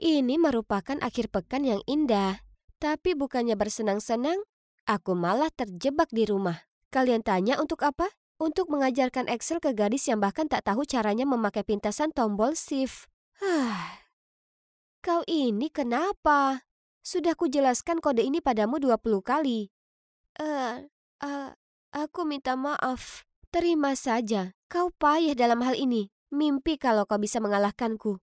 Ini merupakan akhir pekan yang indah. Tapi bukannya bersenang-senang, aku malah terjebak di rumah. Kalian tanya untuk apa? Untuk mengajarkan Excel ke gadis yang bahkan tak tahu caranya memakai pintasan tombol shift. Kau ini kenapa? Sudah kujelaskan kode ini padamu 20 kali. Eh, eh, aku minta maaf. Terima saja, kau payah dalam hal ini. Mimpi kalau kau bisa mengalahkanku.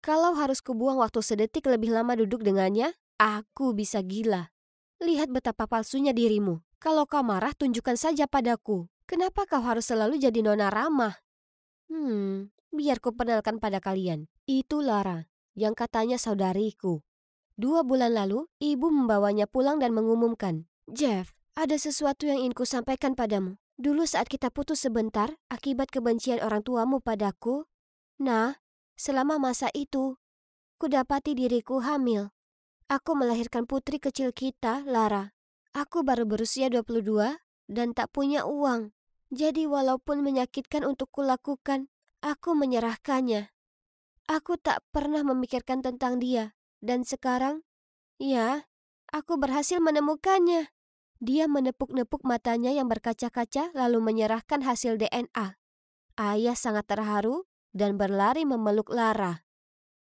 Kalau harus kubuang waktu sedetik lebih lama duduk dengannya, aku bisa gila. Lihat betapa palsunya dirimu. Kalau kau marah, tunjukkan saja padaku. Kenapa kau harus selalu jadi nona ramah? Biar kuperkenalkan pada kalian. Itu Lara, yang katanya saudariku. 2 bulan lalu, ibu membawanya pulang dan mengumumkan, Jeff, ada sesuatu yang ingin kusampaikan padamu. Dulu saat kita putus sebentar, akibat kebencian orang tuamu padaku, selama masa itu, kudapati diriku hamil. Aku melahirkan putri kecil kita, Lara. Aku baru berusia 22 dan tak punya uang. Jadi walaupun menyakitkan untuk kulakukan, aku menyerahkannya. Aku tak pernah memikirkan tentang dia. Dan sekarang, aku berhasil menemukannya. Dia menepuk-nepuk matanya yang berkaca-kaca lalu menyerahkan hasil DNA. Ayah sangat terharu dan berlari memeluk Lara.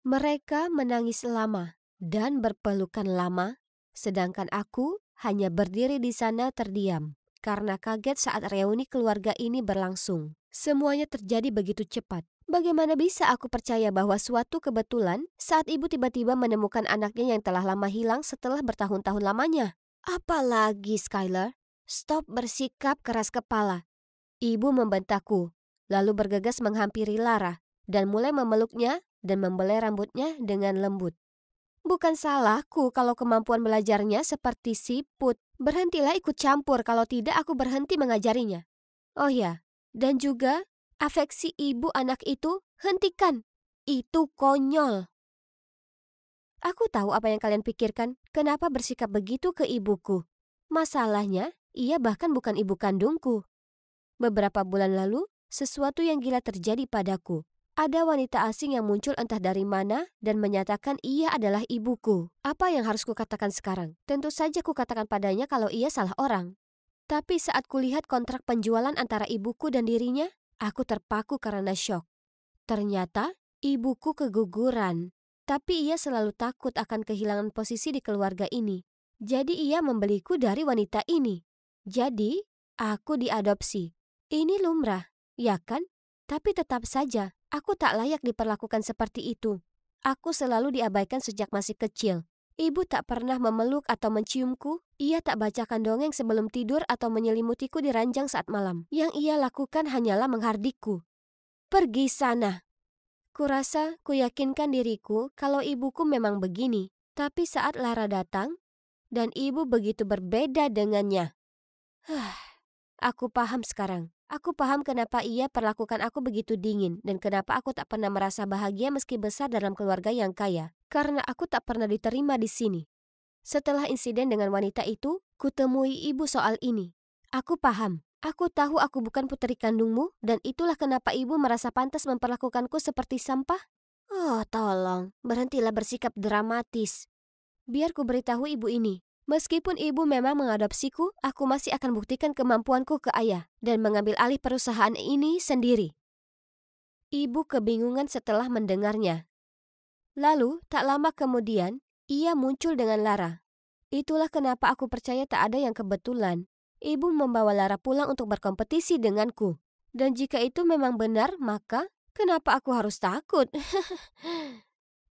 Mereka menangis lama dan berpelukan lama, sedangkan aku hanya berdiri di sana terdiam karena kaget saat reuni keluarga ini berlangsung. Semuanya terjadi begitu cepat. Bagaimana bisa aku percaya bahwa suatu kebetulan saat ibu tiba-tiba menemukan anaknya yang telah lama hilang setelah bertahun-tahun lamanya? Apalagi Skylar, stop bersikap keras kepala. Ibu membentakku, lalu bergegas menghampiri Lara dan mulai memeluknya dan membelai rambutnya dengan lembut. Bukan salahku kalau kemampuan belajarnya seperti siput. Berhentilah ikut campur, kalau tidak aku berhenti mengajarinya. Oh ya, dan juga afeksi ibu anak itu hentikan. Itu konyol. Aku tahu apa yang kalian pikirkan, kenapa bersikap begitu ke ibuku. Masalahnya, ia bahkan bukan ibu kandungku. Beberapa bulan lalu, sesuatu yang gila terjadi padaku. Ada wanita asing yang muncul entah dari mana dan menyatakan ia adalah ibuku. Apa yang harus kukatakan sekarang? Tentu saja kukatakan padanya kalau ia salah orang. Tapi saat kulihat kontrak penjualan antara ibuku dan dirinya, aku terpaku karena syok. Ternyata ibuku keguguran. Tapi ia selalu takut akan kehilangan posisi di keluarga ini. Jadi ia membeliku dari wanita ini. Jadi aku diadopsi. Ini lumrah, ya kan? Tapi tetap saja, aku tak layak diperlakukan seperti itu. Aku selalu diabaikan sejak masih kecil. Ibu tak pernah memeluk atau menciumku. Ia tak bacakan dongeng sebelum tidur atau menyelimutiku di ranjang saat malam. Yang ia lakukan hanyalah menghardikku. Pergi sana. Kurasa kuyakinkan diriku kalau ibuku memang begini. Tapi saat Lara datang, dan ibu begitu berbeda dengannya. Aku paham sekarang. Aku paham kenapa ia perlakukan aku begitu dingin dan kenapa aku tak pernah merasa bahagia meski besar dalam keluarga yang kaya. Karena aku tak pernah diterima di sini. Setelah insiden dengan wanita itu, kutemui ibu soal ini. Aku paham. Aku tahu aku bukan putri kandungmu dan itulah kenapa ibu merasa pantas memperlakukanku seperti sampah. Oh, tolong, berhentilah bersikap dramatis. Biar ku beritahu ibu ini. Meskipun ibu memang mengadopsiku, aku masih akan buktikan kemampuanku ke ayah dan mengambil alih perusahaan ini sendiri. Ibu kebingungan setelah mendengarnya. Lalu, tak lama kemudian, ia muncul dengan Lara. Itulah kenapa aku percaya tak ada yang kebetulan. Ibu membawa Lara pulang untuk berkompetisi denganku. Dan jika itu memang benar, maka kenapa aku harus takut?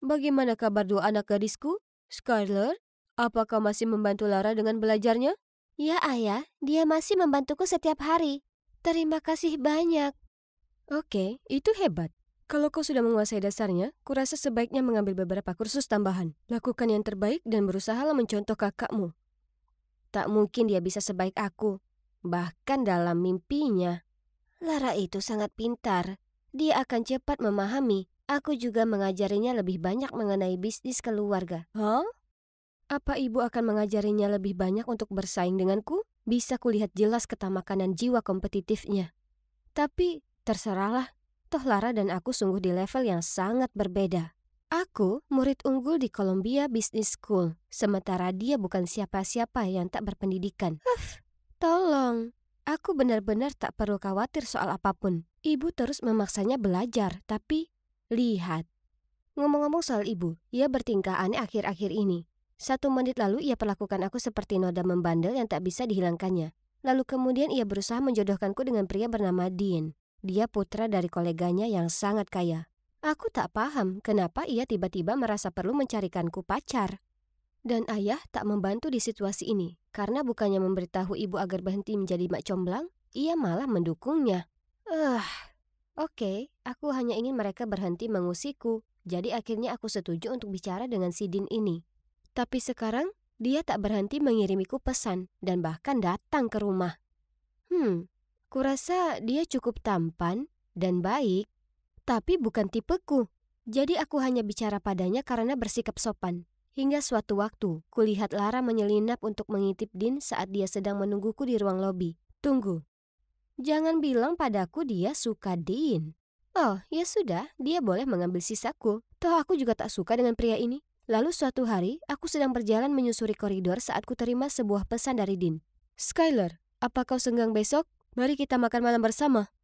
Bagaimana kabar 2 anak gadisku? Skylar, apakah masih membantu Lara dengan belajarnya? Ya ayah, dia masih membantuku setiap hari. Terima kasih banyak. Oke, itu hebat. Kalau kau sudah menguasai dasarnya, kurasa sebaiknya mengambil beberapa kursus tambahan. Lakukan yang terbaik dan berusahalah mencontoh kakakmu. Tak mungkin dia bisa sebaik aku, bahkan dalam mimpinya. Lara itu sangat pintar. Dia akan cepat memahami. Aku juga mengajarinya lebih banyak mengenai bisnis keluarga. Hah? Apa ibu akan mengajarinya lebih banyak untuk bersaing denganku? Bisa kulihat jelas ketamakan dan jiwa kompetitifnya. Tapi terserahlah. Toh Lara dan aku sungguh di level yang sangat berbeda. Aku murid unggul di Columbia Business School, sementara dia bukan siapa-siapa yang tak berpendidikan. Tolong, aku benar-benar tak perlu khawatir soal apapun. Ibu terus memaksanya belajar, tapi lihat. Ngomong-ngomong soal ibu, ia bertingkah aneh akhir-akhir ini. 1 menit lalu ia perlakukan aku seperti noda membandel yang tak bisa dihilangkannya. Lalu kemudian ia berusaha menjodohkanku dengan pria bernama Dean. Dia putra dari koleganya yang sangat kaya. Aku tak paham kenapa ia tiba-tiba merasa perlu mencarikanku pacar. Dan ayah tak membantu di situasi ini, karena bukannya memberitahu ibu agar berhenti menjadi mak comblang, ia malah mendukungnya. Oke, aku hanya ingin mereka berhenti mengusikku, jadi akhirnya aku setuju untuk bicara dengan si Dean ini. Tapi sekarang, dia tak berhenti mengirimiku pesan, dan bahkan datang ke rumah. Kurasa dia cukup tampan dan baik, tapi bukan tipeku. Jadi aku hanya bicara padanya karena bersikap sopan. Hingga suatu waktu, kulihat Lara menyelinap untuk mengintip Dean saat dia sedang menungguku di ruang lobi. Tunggu. Jangan bilang padaku dia suka Dean. Oh, ya sudah, dia boleh mengambil sisaku. Toh aku juga tak suka dengan pria ini. Lalu suatu hari, aku sedang berjalan menyusuri koridor saat ku terima sebuah pesan dari Dean. Skylar, apa kau senggang besok? Mari kita makan malam bersama.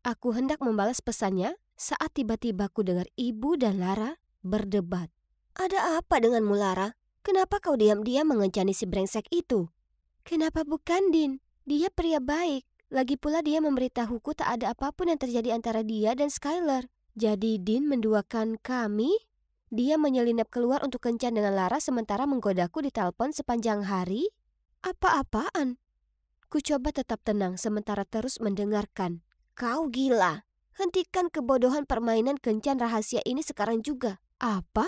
Aku hendak membalas pesannya saat tiba-tiba ku dengar ibu dan Lara berdebat. Ada apa denganmu, Lara? Kenapa kau diam-diam mengencani si brengsek itu? Kenapa bukan Dean? Dia pria baik. Lagi pula dia memberitahuku tak ada apapun yang terjadi antara dia dan Skylar. Jadi Dean menduakan kami? Dia menyelinap keluar untuk kencan dengan Lara sementara menggodaku di telepon sepanjang hari? Apa-apaan? Ku coba tetap tenang sementara terus mendengarkan. Kau gila. Hentikan kebodohan permainan kencan rahasia ini sekarang juga. Apa?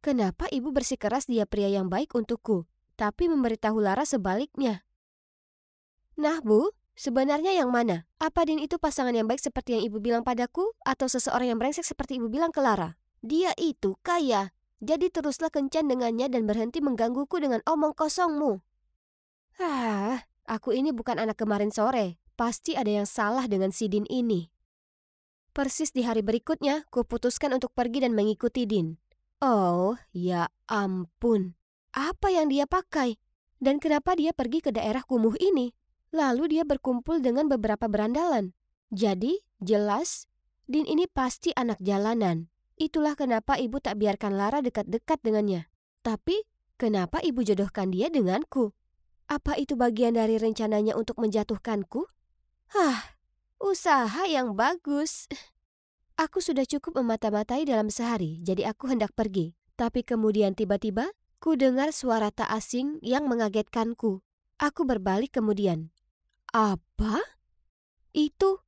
Kenapa ibu bersikeras dia pria yang baik untukku, tapi memberitahu Lara sebaliknya? Nah bu, sebenarnya yang mana? Apa Dean itu pasangan yang baik seperti yang ibu bilang padaku, atau seseorang yang brengsek seperti ibu bilang ke Lara? Dia itu kaya, jadi teruslah kencan dengannya dan berhenti menggangguku dengan omong kosongmu. Aku ini bukan anak kemarin sore. Pasti ada yang salah dengan si Dean ini. Persis di hari berikutnya, kuputuskan untuk pergi dan mengikuti Dean. Oh, ya ampun. Apa yang dia pakai? Dan kenapa dia pergi ke daerah kumuh ini? Lalu dia berkumpul dengan beberapa berandalan. Jadi, jelas, Dean ini pasti anak jalanan. Itulah kenapa ibu tak biarkan Lara dekat-dekat dengannya. Tapi, kenapa ibu jodohkan dia denganku? Apa itu bagian dari rencananya untuk menjatuhkanku? Usaha yang bagus. Aku sudah cukup memata-matai dalam sehari, jadi aku hendak pergi. Tapi kemudian tiba-tiba, ku dengar suara tak asing yang mengagetkanku. Aku berbalik kemudian. Apa? Itu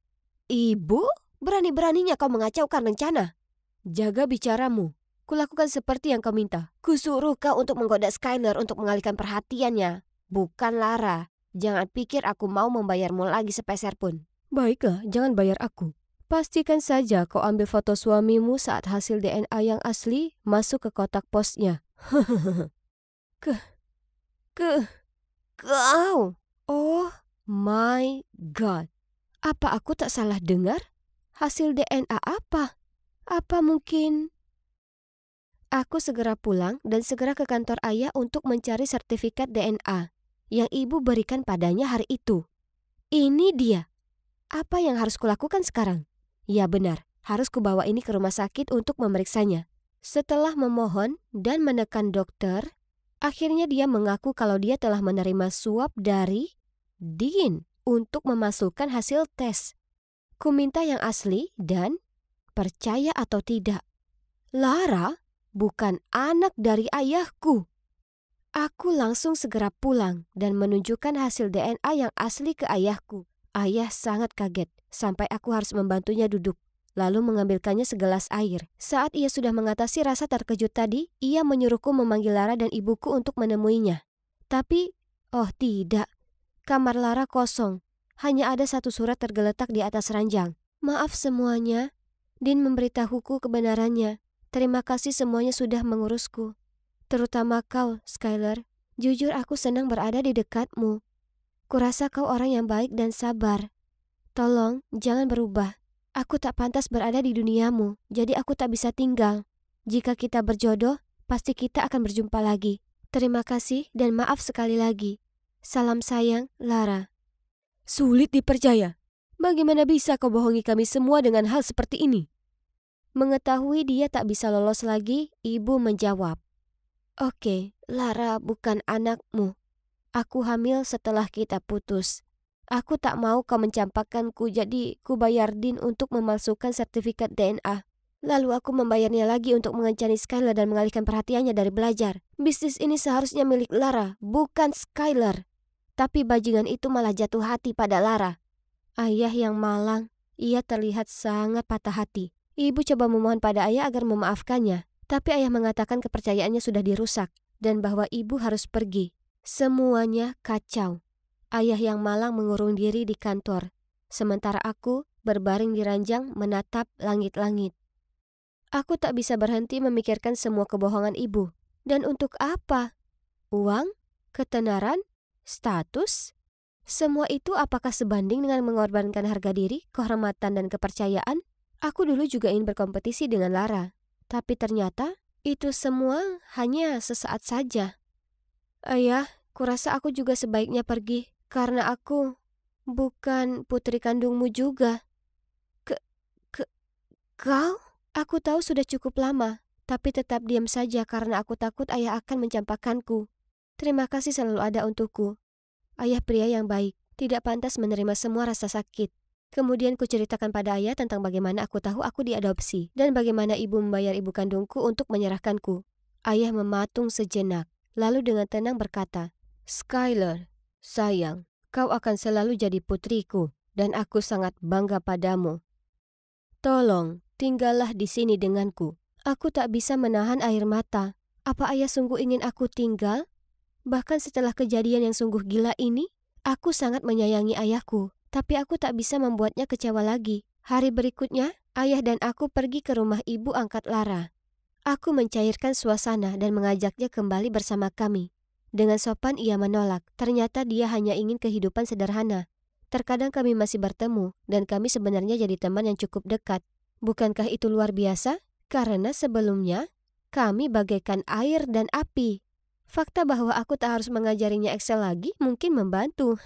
ibu? Berani-beraninya kau mengacaukan rencana. Jaga bicaramu. Kulakukan seperti yang kau minta. Kusuruh kau untuk menggoda Skylar untuk mengalihkan perhatiannya. Bukan Lara. Jangan pikir aku mau membayarmu lagi sepeser pun. Baiklah, jangan bayar aku. Pastikan saja kau ambil foto suamimu saat hasil DNA yang asli masuk ke kotak posnya. Kau. Oh my God. Apa aku tak salah dengar? Hasil DNA apa? Apa mungkin... Aku segera pulang dan segera ke kantor ayah untuk mencari sertifikat DNA yang ibu berikan padanya hari itu. Ini dia. Apa yang harus kulakukan sekarang? Ya benar, harus kubawa ini ke rumah sakit untuk memeriksanya. Setelah memohon dan menekan dokter, akhirnya dia mengaku kalau dia telah menerima suap dari Dean untuk memasukkan hasil tes. Ku minta yang asli dan percaya atau tidak, Lara bukan anak dari ayahku. Aku langsung segera pulang dan menunjukkan hasil DNA yang asli ke ayahku. Ayah sangat kaget sampai aku harus membantunya duduk, lalu mengambilkannya segelas air. Saat ia sudah mengatasi rasa terkejut tadi, ia menyuruhku memanggil Lara dan ibuku untuk menemuinya. Tapi, oh tidak, kamar Lara kosong. Hanya ada satu surat tergeletak di atas ranjang. Maaf semuanya, Dean memberitahuku kebenarannya. Terima kasih semuanya sudah mengurusku. Terutama kau, Skylar. Jujur aku senang berada di dekatmu. Kurasa kau orang yang baik dan sabar. Tolong, jangan berubah. Aku tak pantas berada di duniamu, jadi aku tak bisa tinggal. Jika kita berjodoh, pasti kita akan berjumpa lagi. Terima kasih dan maaf sekali lagi. Salam sayang, Lara. Sulit dipercaya. Bagaimana bisa kau bohongi kami semua dengan hal seperti ini? Mengetahui dia tak bisa lolos lagi, ibu menjawab. Oke, Lara bukan anakmu. Aku hamil setelah kita putus. Aku tak mau kau mencampakkanku, jadi ku bayar Din untuk memalsukan sertifikat DNA. Lalu aku membayarnya lagi untuk mengencani Skylar dan mengalihkan perhatiannya dari belajar. Bisnis ini seharusnya milik Lara, bukan Skylar. Tapi bajingan itu malah jatuh hati pada Lara. Ayah yang malang, ia terlihat sangat patah hati. Ibu coba memohon pada ayah agar memaafkannya, tapi ayah mengatakan kepercayaannya sudah dirusak dan bahwa ibu harus pergi. Semuanya kacau. Ayah yang malang mengurung diri di kantor, sementara aku berbaring di ranjang menatap langit-langit. Aku tak bisa berhenti memikirkan semua kebohongan ibu. Dan untuk apa? Uang? Ketenaran? Status? Semua itu apakah sebanding dengan mengorbankan harga diri, kehormatan, dan kepercayaan? Aku dulu juga ingin berkompetisi dengan Lara. Tapi ternyata itu semua hanya sesaat saja. Ayah, kurasa aku juga sebaiknya pergi. Karena aku bukan putri kandungmu juga. Kau? Aku tahu sudah cukup lama, tapi tetap diam saja karena aku takut ayah akan mencampakkanku. Terima kasih selalu ada untukku. Ayah pria yang baik, tidak pantas menerima semua rasa sakit. Kemudian kuceritakan pada ayah tentang bagaimana aku tahu aku diadopsi dan bagaimana ibu membayar ibu kandungku untuk menyerahkanku. Ayah mematung sejenak, lalu dengan tenang berkata, Skylar, sayang, kau akan selalu jadi putriku dan aku sangat bangga padamu. Tolong, tinggallah di sini denganku. Aku tak bisa menahan air mata. Apa ayah sungguh ingin aku tinggal? Bahkan setelah kejadian yang sungguh gila ini, aku sangat menyayangi ayahku. Tapi aku tak bisa membuatnya kecewa lagi. Hari berikutnya, ayah dan aku pergi ke rumah ibu angkat Lara. Aku mencairkan suasana dan mengajaknya kembali bersama kami. Dengan sopan ia menolak. Ternyata dia hanya ingin kehidupan sederhana. Terkadang kami masih bertemu, dan kami sebenarnya jadi teman yang cukup dekat. Bukankah itu luar biasa? Karena sebelumnya, kami bagaikan air dan api. Fakta bahwa aku tak harus mengajarinya Excel lagi mungkin membantu.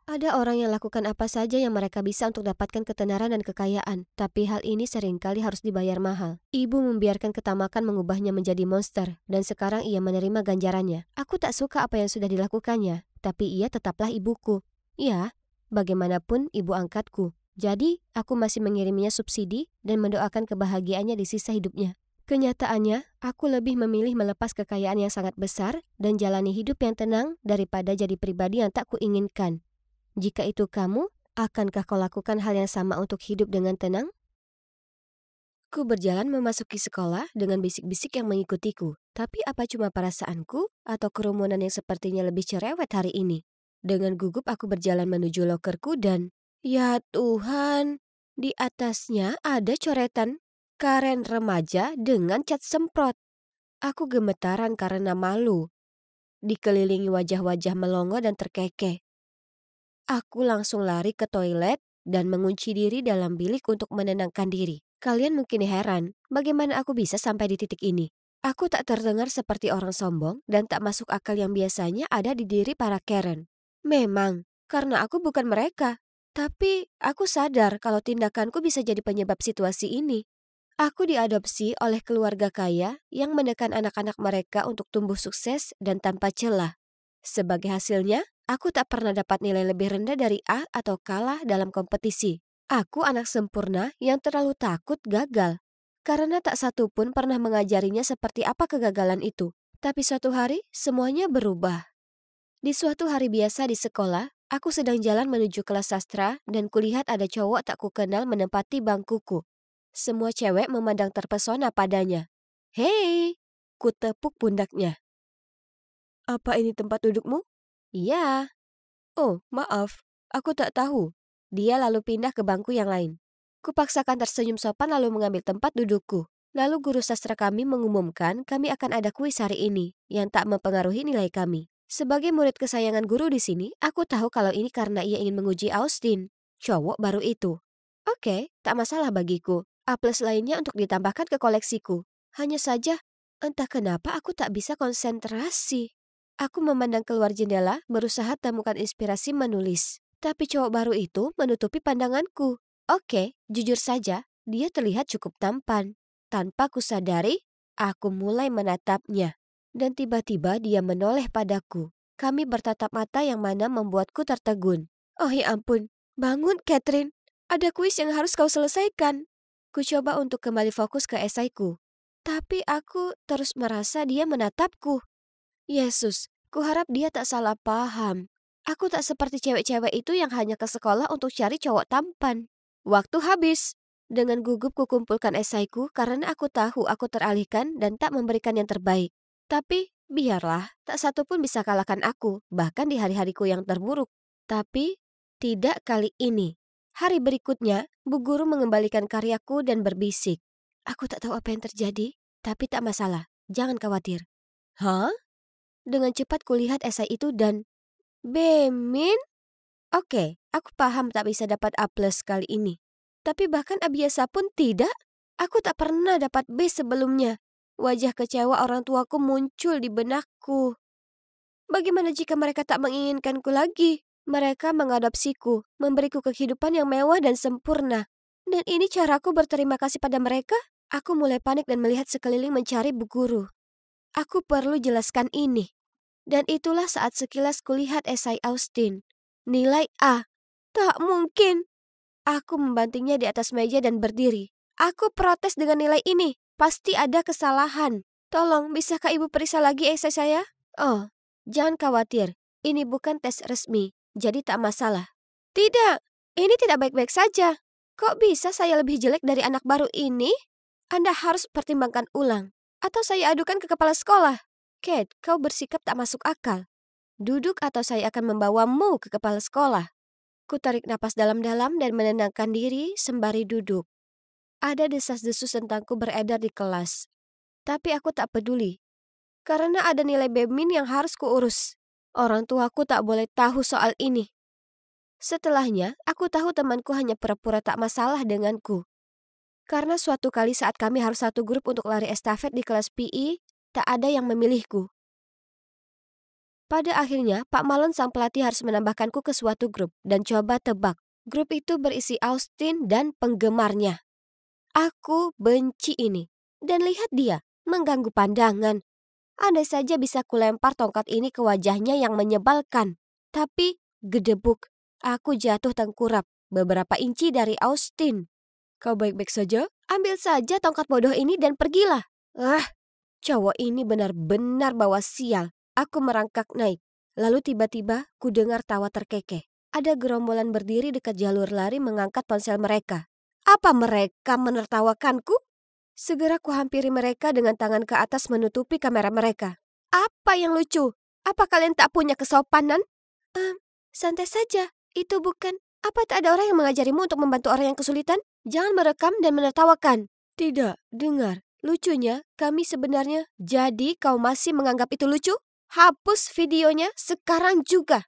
Ada orang yang lakukan apa saja yang mereka bisa untuk dapatkan ketenaran dan kekayaan, tapi hal ini seringkali harus dibayar mahal. Ibu membiarkan ketamakan mengubahnya menjadi monster, dan sekarang ia menerima ganjarannya. Aku tak suka apa yang sudah dilakukannya, tapi ia tetaplah ibuku. Ya, bagaimanapun ibu angkatku. Jadi, aku masih mengiriminya subsidi dan mendoakan kebahagiaannya di sisa hidupnya. Kenyataannya, aku lebih memilih melepas kekayaan yang sangat besar dan jalani hidup yang tenang daripada jadi pribadi yang tak kuinginkan. Jika itu kamu, akankah kau lakukan hal yang sama untuk hidup dengan tenang? Ku berjalan memasuki sekolah dengan bisik-bisik yang mengikutiku. Tapi apa cuma perasaanku atau kerumunan yang sepertinya lebih cerewet hari ini? Dengan gugup aku berjalan menuju lokerku dan, ya Tuhan, di atasnya ada coretan Karen remaja dengan cat semprot. Aku gemetaran karena malu. Dikelilingi wajah-wajah melongo dan terkekeh. Aku langsung lari ke toilet dan mengunci diri dalam bilik untuk menenangkan diri. Kalian mungkin heran, bagaimana aku bisa sampai di titik ini? Aku tak terdengar seperti orang sombong dan tak masuk akal yang biasanya ada di diri para Karen. Memang, karena aku bukan mereka. Tapi aku sadar kalau tindakanku bisa jadi penyebab situasi ini. Aku diadopsi oleh keluarga kaya yang menekan anak-anak mereka untuk tumbuh sukses dan tanpa celah. Sebagai hasilnya, aku tak pernah dapat nilai lebih rendah dari A atau kalah dalam kompetisi. Aku anak sempurna yang terlalu takut gagal. Karena tak satu pun pernah mengajarinya seperti apa kegagalan itu. Tapi suatu hari, semuanya berubah. Di suatu hari biasa di sekolah, aku sedang jalan menuju kelas sastra dan kulihat ada cowok tak kukenal menempati bangkuku. Semua cewek memandang terpesona padanya. Hei, kutepuk pundaknya. Apa ini tempat dudukmu? Iya. Oh, maaf, aku tak tahu. Dia lalu pindah ke bangku yang lain. Kupaksakan tersenyum sopan lalu mengambil tempat dudukku. Lalu guru sastra kami mengumumkan kami akan ada kuis hari ini yang tak mempengaruhi nilai kami. Sebagai murid kesayangan guru di sini, aku tahu kalau ini karena ia ingin menguji Austin, cowok baru itu. Oke, tak masalah bagiku. A plus lainnya untuk ditambahkan ke koleksiku. Hanya saja, entah kenapa aku tak bisa konsentrasi. Aku memandang keluar jendela, berusaha temukan inspirasi menulis. Tapi cowok baru itu menutupi pandanganku. Oke, jujur saja, dia terlihat cukup tampan. Tanpa kusadari, aku mulai menatapnya. Dan tiba-tiba dia menoleh padaku. Kami bertatap mata yang mana membuatku tertegun. Oh ya ampun, bangun Catherine. Ada kuis yang harus kau selesaikan. Ku coba untuk kembali fokus ke esaiku. Tapi aku terus merasa dia menatapku. Yesus, kuharap dia tak salah paham. Aku tak seperti cewek-cewek itu yang hanya ke sekolah untuk cari cowok tampan. Waktu habis. Dengan gugup kukumpulkan esaiku karena aku tahu aku teralihkan dan tak memberikan yang terbaik. Tapi, biarlah, tak satu pun bisa kalahkan aku, bahkan di hari-hariku yang terburuk. Tapi, tidak kali ini. Hari berikutnya, Bu Guru mengembalikan karyaku dan berbisik. Aku tak tahu apa yang terjadi, tapi tak masalah. Jangan khawatir. Hah? Dengan cepat kulihat esai itu dan Bemin? Oke, aku paham tak bisa dapat A+ kali ini. Tapi bahkan A biasa pun tidak. Aku tak pernah dapat B sebelumnya. Wajah kecewa orang tuaku muncul di benakku. Bagaimana jika mereka tak menginginkanku lagi? Mereka mengadopsiku, memberiku kehidupan yang mewah dan sempurna. Dan ini caraku berterima kasih pada mereka? Aku mulai panik dan melihat sekeliling mencari Bu Guru. Aku perlu jelaskan ini. Dan itulah saat sekilas kulihat esai Austin. Nilai A. Tak mungkin. Aku membantingnya di atas meja dan berdiri. Aku protes dengan nilai ini. Pasti ada kesalahan. Tolong, bisakah ibu periksa lagi esai saya? Oh, jangan khawatir. Ini bukan tes resmi, jadi tak masalah. Tidak, ini tidak baik-baik saja. Kok bisa saya lebih jelek dari anak baru ini? Anda harus pertimbangkan ulang. Atau saya adukan ke kepala sekolah. Kate, kau bersikap tak masuk akal. Duduk atau saya akan membawamu ke kepala sekolah. Ku tarik napas dalam-dalam dan menenangkan diri sembari duduk. Ada desas-desus tentangku beredar di kelas. Tapi aku tak peduli. Karena ada nilai Bemin yang harus kuurus. Orang tuaku tak boleh tahu soal ini. Setelahnya, aku tahu temanku hanya pura-pura tak masalah denganku. Karena suatu kali saat kami harus satu grup untuk lari estafet di kelas PE, tak ada yang memilihku. Pada akhirnya, Pak Malon sang pelatih harus menambahkanku ke suatu grup dan coba tebak. Grup itu berisi Austin dan penggemarnya. Aku benci ini. Dan lihat dia, mengganggu pandangan. Andai saja bisa kulempar tongkat ini ke wajahnya yang menyebalkan. Tapi, gedebuk, aku jatuh tengkurap beberapa inci dari Austin. Kau baik-baik saja? Ambil saja tongkat bodoh ini dan pergilah. Cowok ini benar-benar bawa sial. Aku merangkak naik. Lalu tiba-tiba ku dengar tawa terkekeh. Ada gerombolan berdiri dekat jalur lari mengangkat ponsel mereka. Apa mereka menertawakanku? Segera ku hampiri mereka dengan tangan ke atas menutupi kamera mereka. Apa yang lucu? Apa kalian tak punya kesopanan? Santai saja. Itu bukan. Apa tak ada orang yang mengajarimu untuk membantu orang yang kesulitan? Jangan merekam dan menertawakan. Tidak, dengar. Lucunya, kami sebenarnya. Jadi kau masih menganggap itu lucu? Hapus videonya sekarang juga.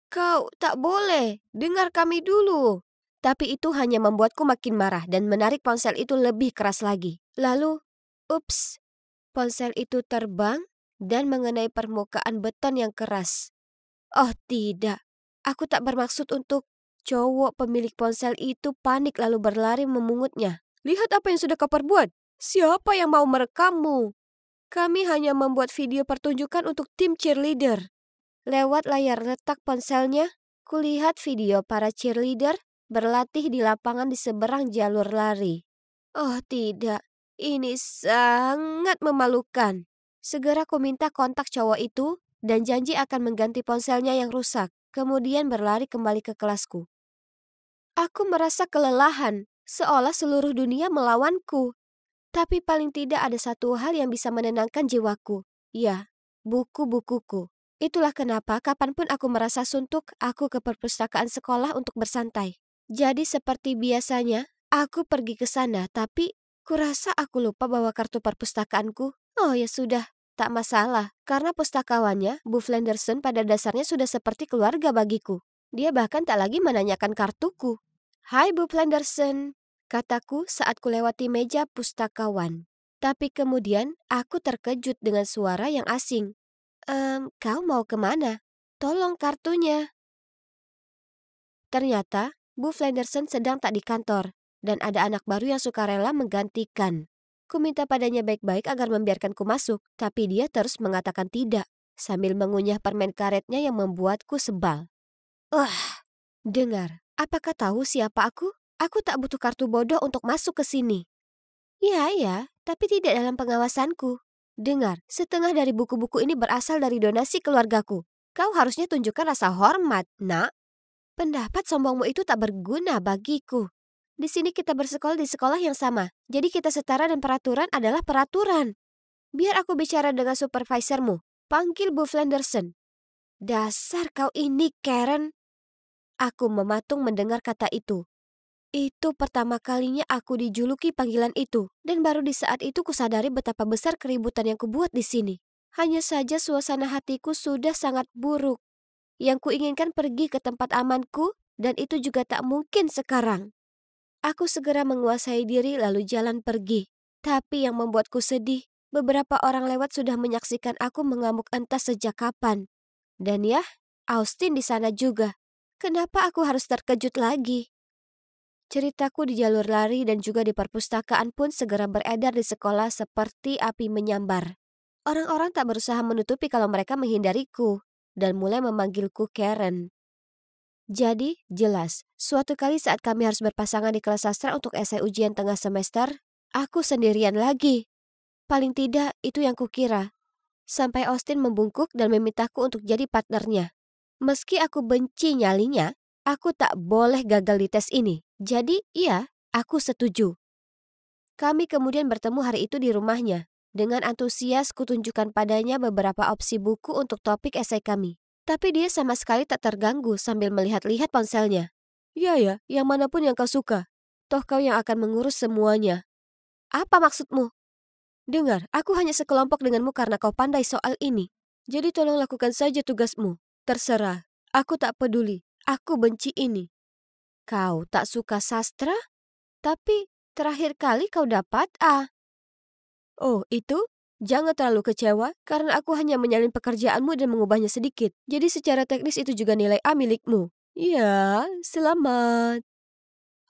Kau tak boleh, dengar kami dulu. Tapi itu hanya membuatku makin marah dan menarik ponsel itu lebih keras lagi. Lalu, ups, ponsel itu terbang dan mengenai permukaan beton yang keras. Oh tidak, aku tak bermaksud untuk. Cowok pemilik ponsel itu panik lalu berlari memungutnya. Lihat apa yang sudah kau perbuat. Siapa yang mau merekammu? Kami hanya membuat video pertunjukan untuk tim cheerleader. Lewat layar retak ponselnya, kulihat video para cheerleader berlatih di lapangan di seberang jalur lari. Oh tidak, ini sangat memalukan. Segera ku minta kontak cowok itu dan janji akan mengganti ponselnya yang rusak, kemudian berlari kembali ke kelasku. Aku merasa kelelahan, seolah seluruh dunia melawanku. Tapi paling tidak ada satu hal yang bisa menenangkan jiwaku. Ya, buku-bukuku. Itulah kenapa kapanpun aku merasa suntuk, aku ke perpustakaan sekolah untuk bersantai. Jadi seperti biasanya, aku pergi ke sana, tapi kurasa aku lupa bawa kartu perpustakaanku. Oh ya sudah, tak masalah. Karena pustakawannya, Bu Flenderson pada dasarnya sudah seperti keluarga bagiku. Dia bahkan tak lagi menanyakan kartuku. Hai Bu Flenderson. kataku saat kulewati meja pustakawan. Tapi kemudian aku terkejut dengan suara yang asing. Kau mau kemana? Tolong kartunya. Ternyata Bu Flenderson sedang tak di kantor, dan ada anak baru yang sukarela menggantikan. Ku minta padanya baik-baik agar membiarkanku masuk, tapi dia terus mengatakan tidak, sambil mengunyah permen karetnya yang membuatku sebal. Dengar, apakah tahu siapa aku? Aku tak butuh kartu bodoh untuk masuk ke sini. Ya, tapi tidak dalam pengawasanku. Dengar, setengah dari buku-buku ini berasal dari donasi keluargaku. Kau harusnya tunjukkan rasa hormat, nak. Pendapat sombongmu itu tak berguna bagiku. Di sini kita bersekolah di sekolah yang sama, jadi kita setara dan peraturan adalah peraturan. Biar aku bicara dengan supervisormu. Panggil Bu Flenderson. Dasar kau ini, Karen. Aku mematung mendengar kata itu. Itu pertama kalinya aku dijuluki panggilan itu, dan baru di saat itu kusadari betapa besar keributan yang kubuat di sini. Hanya saja suasana hatiku sudah sangat buruk. Yang kuinginkan pergi ke tempat amanku, dan itu juga tak mungkin sekarang. Aku segera menguasai diri lalu jalan pergi. Tapi yang membuatku sedih, beberapa orang lewat sudah menyaksikan aku mengamuk entah sejak kapan. Dan ya, Austin di sana juga. Kenapa aku harus terkejut lagi? Ceritaku di jalur lari dan juga di perpustakaan pun segera beredar di sekolah seperti api menyambar. Orang-orang tak berusaha menutupi kalau mereka menghindariku dan mulai memanggilku Karen. Jadi, jelas, suatu kali saat kami harus berpasangan di kelas sastra untuk esai ujian tengah semester, aku sendirian lagi. Paling tidak, itu yang kukira. Sampai Austin membungkuk dan memintaku untuk jadi partnernya. Meski aku benci nyalinya, aku tak boleh gagal di tes ini. Jadi, iya, aku setuju. Kami kemudian bertemu hari itu di rumahnya. Dengan antusias kutunjukkan padanya beberapa opsi buku untuk topik esai kami. Tapi dia sama sekali tak terganggu sambil melihat-lihat ponselnya. Ya, yang manapun yang kau suka. Toh kau yang akan mengurus semuanya. Apa maksudmu? Dengar, aku hanya sekelompok denganmu karena kau pandai soal ini. Jadi tolong lakukan saja tugasmu. Terserah, aku tak peduli. Aku benci ini. Kau tak suka sastra? Tapi terakhir kali kau dapat A. Oh, itu? Jangan terlalu kecewa, karena aku hanya menyalin pekerjaanmu dan mengubahnya sedikit. Jadi secara teknis itu juga nilai A milikmu. Ya, selamat.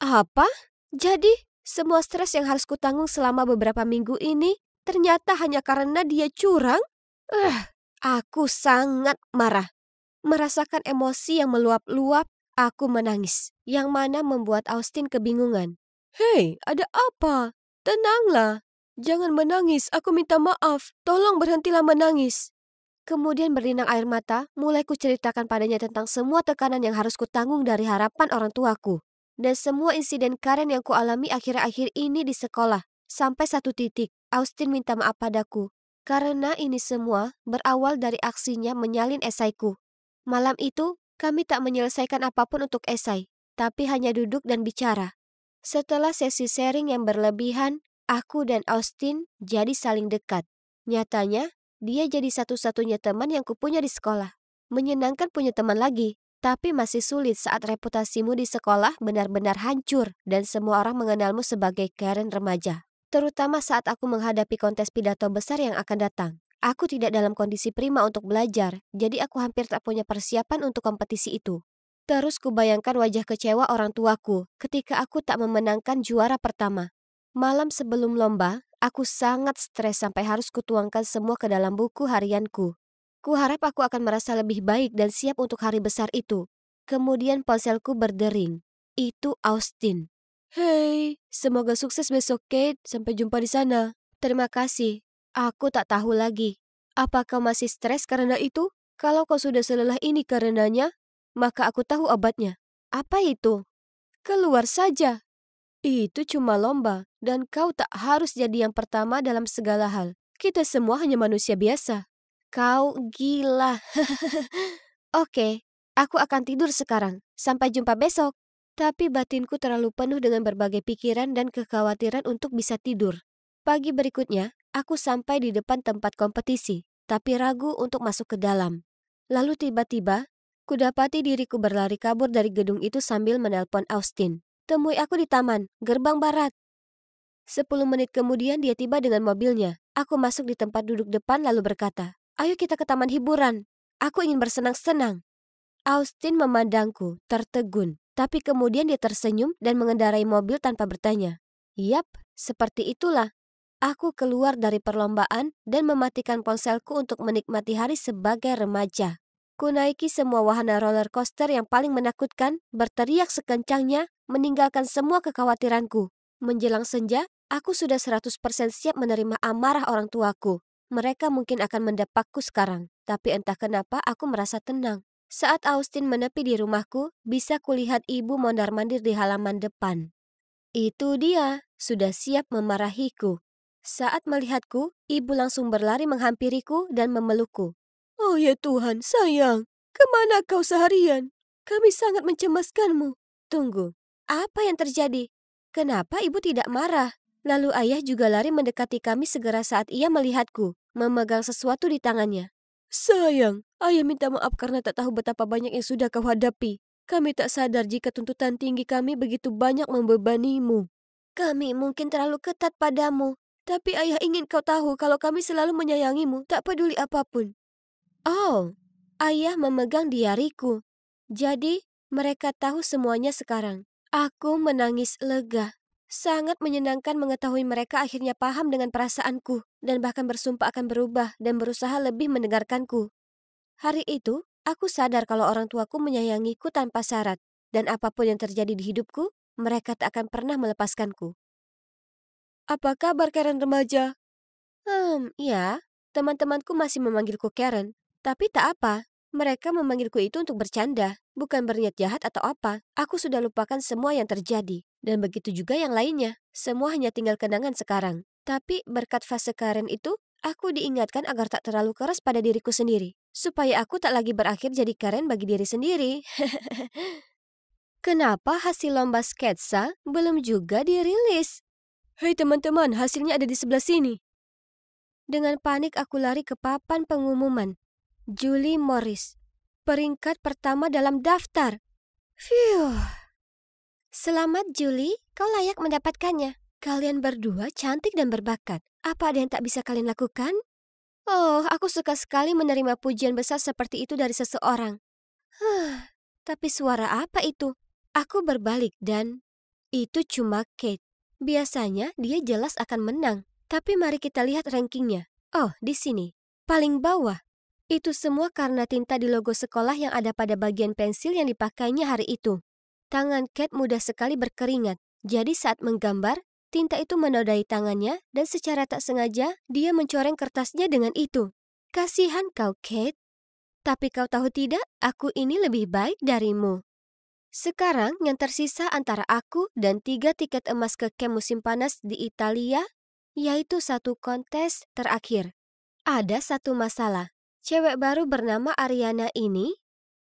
Apa? Jadi, semua stres yang harus kutanggung selama beberapa minggu ini ternyata hanya karena dia curang? Aku sangat marah. Merasakan emosi yang meluap-luap, aku menangis. Yang mana membuat Austin kebingungan. Hei, ada apa? Tenanglah. Jangan menangis, aku minta maaf. Tolong berhentilah menangis. Kemudian berlinang air mata, mulai kuceritakan padanya tentang semua tekanan yang harus kutanggung dari harapan orang tuaku. Dan semua insiden Karen yang kualami akhir-akhir ini di sekolah. Sampai satu titik, Austin minta maaf padaku. Karena ini semua berawal dari aksinya menyalin esaiku. Malam itu, kami tak menyelesaikan apapun untuk esai, tapi hanya duduk dan bicara. Setelah sesi sharing yang berlebihan, aku dan Austin jadi saling dekat. Nyatanya, dia jadi satu-satunya teman yang kupunya di sekolah. Menyenangkan punya teman lagi, tapi masih sulit saat reputasimu di sekolah benar-benar hancur dan semua orang mengenalmu sebagai Karen remaja. Terutama saat aku menghadapi kontes pidato besar yang akan datang. Aku tidak dalam kondisi prima untuk belajar, jadi aku hampir tak punya persiapan untuk kompetisi itu. Terus kubayangkan wajah kecewa orang tuaku ketika aku tak memenangkan juara pertama. Malam sebelum lomba, aku sangat stres sampai harus kutuangkan semua ke dalam buku harianku. Kuharap aku akan merasa lebih baik dan siap untuk hari besar itu. Kemudian ponselku berdering. Itu Austin. Hei, semoga sukses besok, Kate. Sampai jumpa di sana. Terima kasih. Aku tak tahu lagi. Apa kau masih stres karena itu? Kalau kau sudah selelah ini karenanya, maka aku tahu obatnya. Apa itu? Keluar saja. Itu cuma lomba, dan kau tak harus jadi yang pertama dalam segala hal. Kita semua hanya manusia biasa. Kau gila. Oke, aku akan tidur sekarang. Sampai jumpa besok. Tapi batinku terlalu penuh dengan berbagai pikiran dan kekhawatiran untuk bisa tidur. Pagi berikutnya, aku sampai di depan tempat kompetisi, tapi ragu untuk masuk ke dalam. Lalu tiba-tiba, kudapati diriku berlari kabur dari gedung itu sambil menelpon Austin. Temui aku di taman, gerbang barat. 10 menit kemudian dia tiba dengan mobilnya. Aku masuk di tempat duduk depan lalu berkata, "Ayo kita ke taman hiburan. Aku ingin bersenang-senang." Austin memandangku, tertegun. Tapi kemudian dia tersenyum dan mengendarai mobil tanpa bertanya. Yap, seperti itulah. Aku keluar dari perlombaan dan mematikan ponselku untuk menikmati hari sebagai remaja. Kunaiki semua wahana roller coaster yang paling menakutkan, berteriak sekencangnya, meninggalkan semua kekhawatiranku. Menjelang senja, aku sudah 100% siap menerima amarah orang tuaku. Mereka mungkin akan mendapakku sekarang, tapi entah kenapa aku merasa tenang. Saat Austin menepi di rumahku, bisa kulihat ibu mondar-mandir di halaman depan. Itu dia, sudah siap memarahiku. Saat melihatku, ibu langsung berlari menghampiriku dan memelukku. "Oh ya Tuhan, sayang, kemana kau seharian? Kami sangat mencemaskanmu." "Tunggu, apa yang terjadi? Kenapa ibu tidak marah?" Lalu ayah juga lari mendekati kami segera saat ia melihatku, memegang sesuatu di tangannya. "Sayang, ayah minta maaf karena tak tahu betapa banyak yang sudah kau hadapi. Kami tak sadar jika tuntutan tinggi kami begitu banyak membebanimu. Kami mungkin terlalu ketat padamu, tapi ayah ingin kau tahu kalau kami selalu menyayangimu, tak peduli apapun." Oh, ayah memegang diariku. Jadi, mereka tahu semuanya sekarang. Aku menangis lega. Sangat menyenangkan mengetahui mereka akhirnya paham dengan perasaanku dan bahkan bersumpah akan berubah dan berusaha lebih mendengarkanku. Hari itu, aku sadar kalau orang tuaku menyayangiku tanpa syarat dan apapun yang terjadi di hidupku, mereka tak akan pernah melepaskanku. "Apa kabar Karen remaja?" Ya, teman-temanku masih memanggilku Karen. Tapi tak apa, mereka memanggilku itu untuk bercanda, bukan berniat jahat atau apa. Aku sudah lupakan semua yang terjadi. Dan begitu juga yang lainnya. Semua hanya tinggal kenangan sekarang. Tapi berkat fase Karen itu, aku diingatkan agar tak terlalu keras pada diriku sendiri. Supaya aku tak lagi berakhir jadi Karen bagi diri sendiri. Kenapa hasil lomba sketsa belum juga dirilis? Hei teman-teman, hasilnya ada di sebelah sini. Dengan panik aku lari ke papan pengumuman. Julie Morris, peringkat pertama dalam daftar. Phew. Selamat Julie, kau layak mendapatkannya. Kalian berdua cantik dan berbakat. Apa ada yang tak bisa kalian lakukan? Oh, aku suka sekali menerima pujian besar seperti itu dari seseorang. Tapi suara apa itu? Aku berbalik dan itu cuma Kate. Biasanya dia jelas akan menang. Tapi mari kita lihat rankingnya. Oh, di sini. Paling bawah. Itu semua karena tinta di logo sekolah yang ada pada bagian pensil yang dipakainya hari itu. Tangan Kate mudah sekali berkeringat. Jadi saat menggambar, tinta itu menodai tangannya dan secara tak sengaja dia mencoreng kertasnya dengan itu. Kasihan kau, Kate. Tapi kau tahu tidak, aku ini lebih baik darimu. Sekarang yang tersisa antara aku dan 3 tiket emas ke camp musim panas di Italia, yaitu satu kontes terakhir. Ada satu masalah. Cewek baru bernama Ariana ini,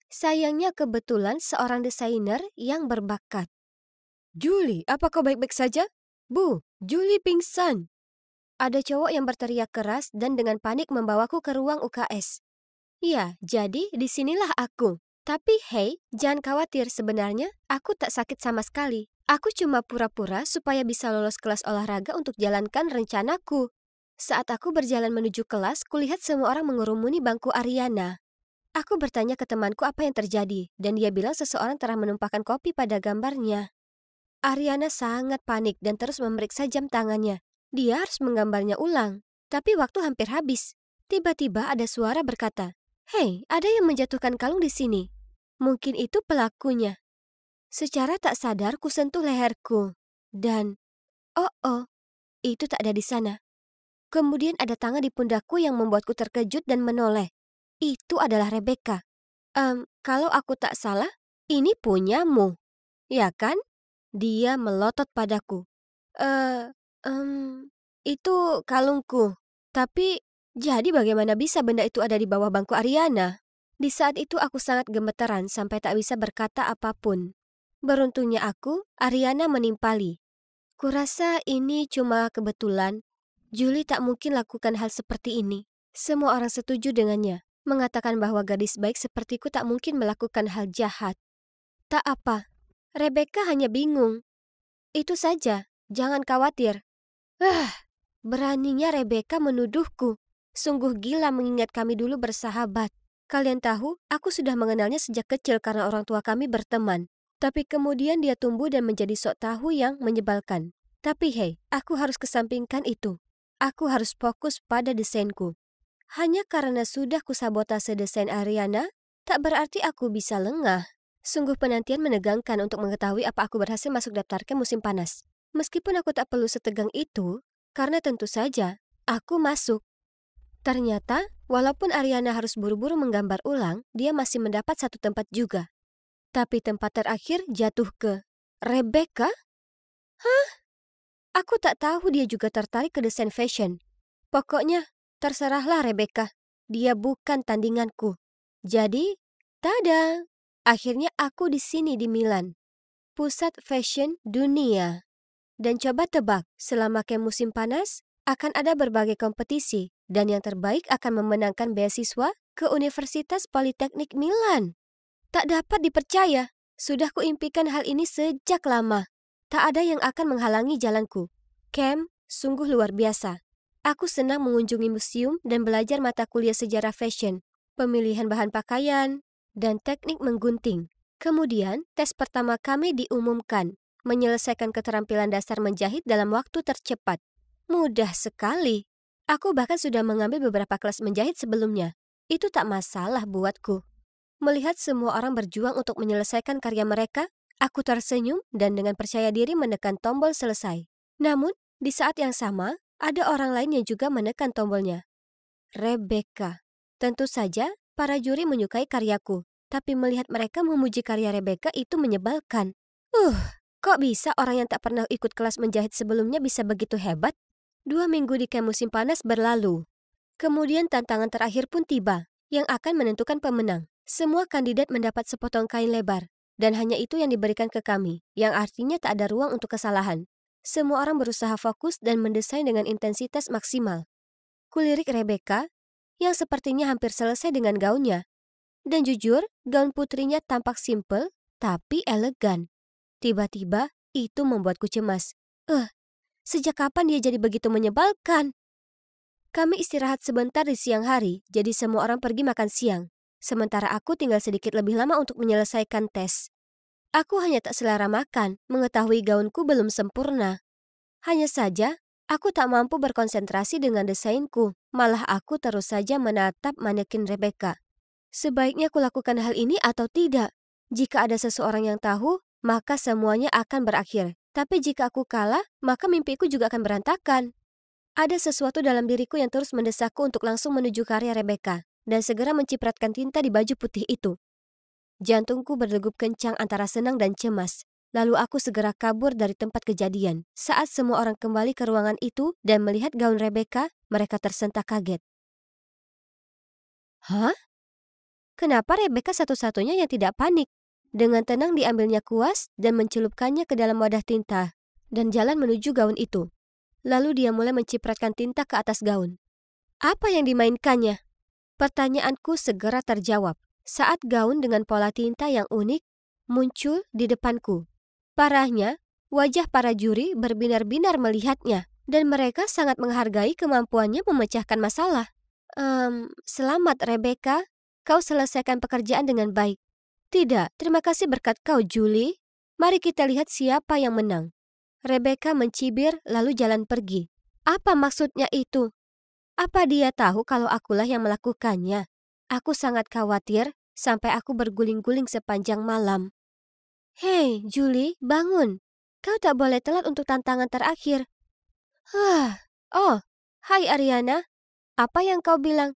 sayangnya kebetulan seorang desainer yang berbakat. Julie, apa kau baik-baik saja? Bu, Julie pingsan. Ada cowok yang berteriak keras dan dengan panik membawaku ke ruang UKS. Ya, jadi disinilah aku. Tapi hei, jangan khawatir, sebenarnya aku tak sakit sama sekali. Aku cuma pura-pura supaya bisa lolos kelas olahraga untuk jalankan rencanaku. Saat aku berjalan menuju kelas, kulihat semua orang mengurumuni bangku Ariana. Aku bertanya ke temanku apa yang terjadi, dan dia bilang seseorang telah menumpahkan kopi pada gambarnya. Ariana sangat panik dan terus memeriksa jam tangannya. Dia harus menggambarnya ulang, tapi waktu hampir habis. Tiba-tiba ada suara berkata, "Hei, ada yang menjatuhkan kalung di sini. Mungkin itu pelakunya." Secara tak sadar kusentuh leherku. Dan, oh, itu tak ada di sana. Kemudian ada tangan di pundakku yang membuatku terkejut dan menoleh. Itu adalah Rebecca. Kalau aku tak salah, ini punyamu. Ya kan? Dia melotot padaku. Itu kalungku. Tapi, jadi bagaimana bisa benda itu ada di bawah bangku Ariana? Di saat itu aku sangat gemeteran sampai tak bisa berkata apapun. Beruntungnya aku, Ariana menimpali. Kurasa ini cuma kebetulan. Julie tak mungkin lakukan hal seperti ini. Semua orang setuju dengannya, mengatakan bahwa gadis baik sepertiku tak mungkin melakukan hal jahat. Tak apa, Rebecca hanya bingung. Itu saja, jangan khawatir. Beraninya Rebecca menuduhku. Sungguh gila mengingat kami dulu bersahabat. Kalian tahu, aku sudah mengenalnya sejak kecil karena orang tua kami berteman. Tapi kemudian dia tumbuh dan menjadi sok tahu yang menyebalkan. Tapi hei, aku harus kesampingkan itu. Aku harus fokus pada desainku. Hanya karena sudah kusabotase desain Ariana, tak berarti aku bisa lengah. Sungguh penantian menegangkan untuk mengetahui apa aku berhasil masuk daftar camp musim panas. Meskipun aku tak perlu setegang itu, karena tentu saja, aku masuk. Ternyata, walaupun Ariana harus buru-buru menggambar ulang, dia masih mendapat satu tempat juga. Tapi tempat terakhir jatuh ke Rebecca? Hah? Aku tak tahu dia juga tertarik ke desain fashion. Pokoknya, terserahlah Rebecca. Dia bukan tandinganku. Jadi, tada! Akhirnya aku di sini di Milan. Pusat fashion dunia. Dan coba tebak, selama camp musim panas, akan ada berbagai kompetisi, dan yang terbaik akan memenangkan beasiswa ke Universitas Politeknik Milan. Tak dapat dipercaya, sudah kuimpikan hal ini sejak lama. Tak ada yang akan menghalangi jalanku. Camp sungguh luar biasa. Aku senang mengunjungi museum dan belajar mata kuliah sejarah fashion, pemilihan bahan pakaian, dan teknik menggunting. Kemudian, tes pertama kami diumumkan, menyelesaikan keterampilan dasar menjahit dalam waktu tercepat. Mudah sekali. Aku bahkan sudah mengambil beberapa kelas menjahit sebelumnya. Itu tak masalah buatku. Melihat semua orang berjuang untuk menyelesaikan karya mereka, aku tersenyum dan dengan percaya diri menekan tombol selesai. Namun, di saat yang sama, ada orang lain yang juga menekan tombolnya. Rebecca. Tentu saja, para juri menyukai karyaku. Tapi melihat mereka memuji karya Rebecca itu menyebalkan. Kok bisa orang yang tak pernah ikut kelas menjahit sebelumnya bisa begitu hebat? 2 minggu di camp musim panas berlalu. Kemudian tantangan terakhir pun tiba, yang akan menentukan pemenang. Semua kandidat mendapat sepotong kain lebar, dan hanya itu yang diberikan ke kami, yang artinya tak ada ruang untuk kesalahan. Semua orang berusaha fokus dan mendesain dengan intensitas maksimal. Kulirik Rebecca, yang sepertinya hampir selesai dengan gaunnya. Dan jujur, gaun putrinya tampak simpel, tapi elegan. Tiba-tiba, itu membuatku cemas. Sejak kapan dia jadi begitu menyebalkan? Kami istirahat sebentar di siang hari, jadi semua orang pergi makan siang. Sementara aku tinggal sedikit lebih lama untuk menyelesaikan tes. Aku hanya tak selera makan, mengetahui gaunku belum sempurna. Hanya saja, aku tak mampu berkonsentrasi dengan desainku. Malah aku terus saja menatap manekin Rebecca. Sebaiknya aku lakukan hal ini atau tidak? Jika ada seseorang yang tahu, maka semuanya akan berakhir. Tapi jika aku kalah, maka mimpiku juga akan berantakan. Ada sesuatu dalam diriku yang terus mendesakku untuk langsung menuju karya Rebecca dan segera mencipratkan tinta di baju putih itu. Jantungku berdegup kencang antara senang dan cemas. Lalu aku segera kabur dari tempat kejadian. Saat semua orang kembali ke ruangan itu dan melihat gaun Rebecca, mereka tersentak kaget. Hah? Kenapa Rebecca satu-satunya yang tidak panik? Dengan tenang diambilnya kuas dan mencelupkannya ke dalam wadah tinta dan jalan menuju gaun itu. Lalu dia mulai mencipratkan tinta ke atas gaun. Apa yang dimainkannya? Pertanyaanku segera terjawab saat gaun dengan pola tinta yang unik muncul di depanku. Parahnya, wajah para juri berbinar-binar melihatnya dan mereka sangat menghargai kemampuannya memecahkan masalah. Selamat Rebecca, kau selesaikan pekerjaan dengan baik. Tidak, terima kasih berkat kau, Julie. Mari kita lihat siapa yang menang. Rebecca mencibir lalu jalan pergi. Apa maksudnya itu? Apa dia tahu kalau akulah yang melakukannya? Aku sangat khawatir sampai aku berguling-guling sepanjang malam. Hei, Julie, bangun. Kau tak boleh telat untuk tantangan terakhir. Oh, hai Ariana. Apa yang kau bilang?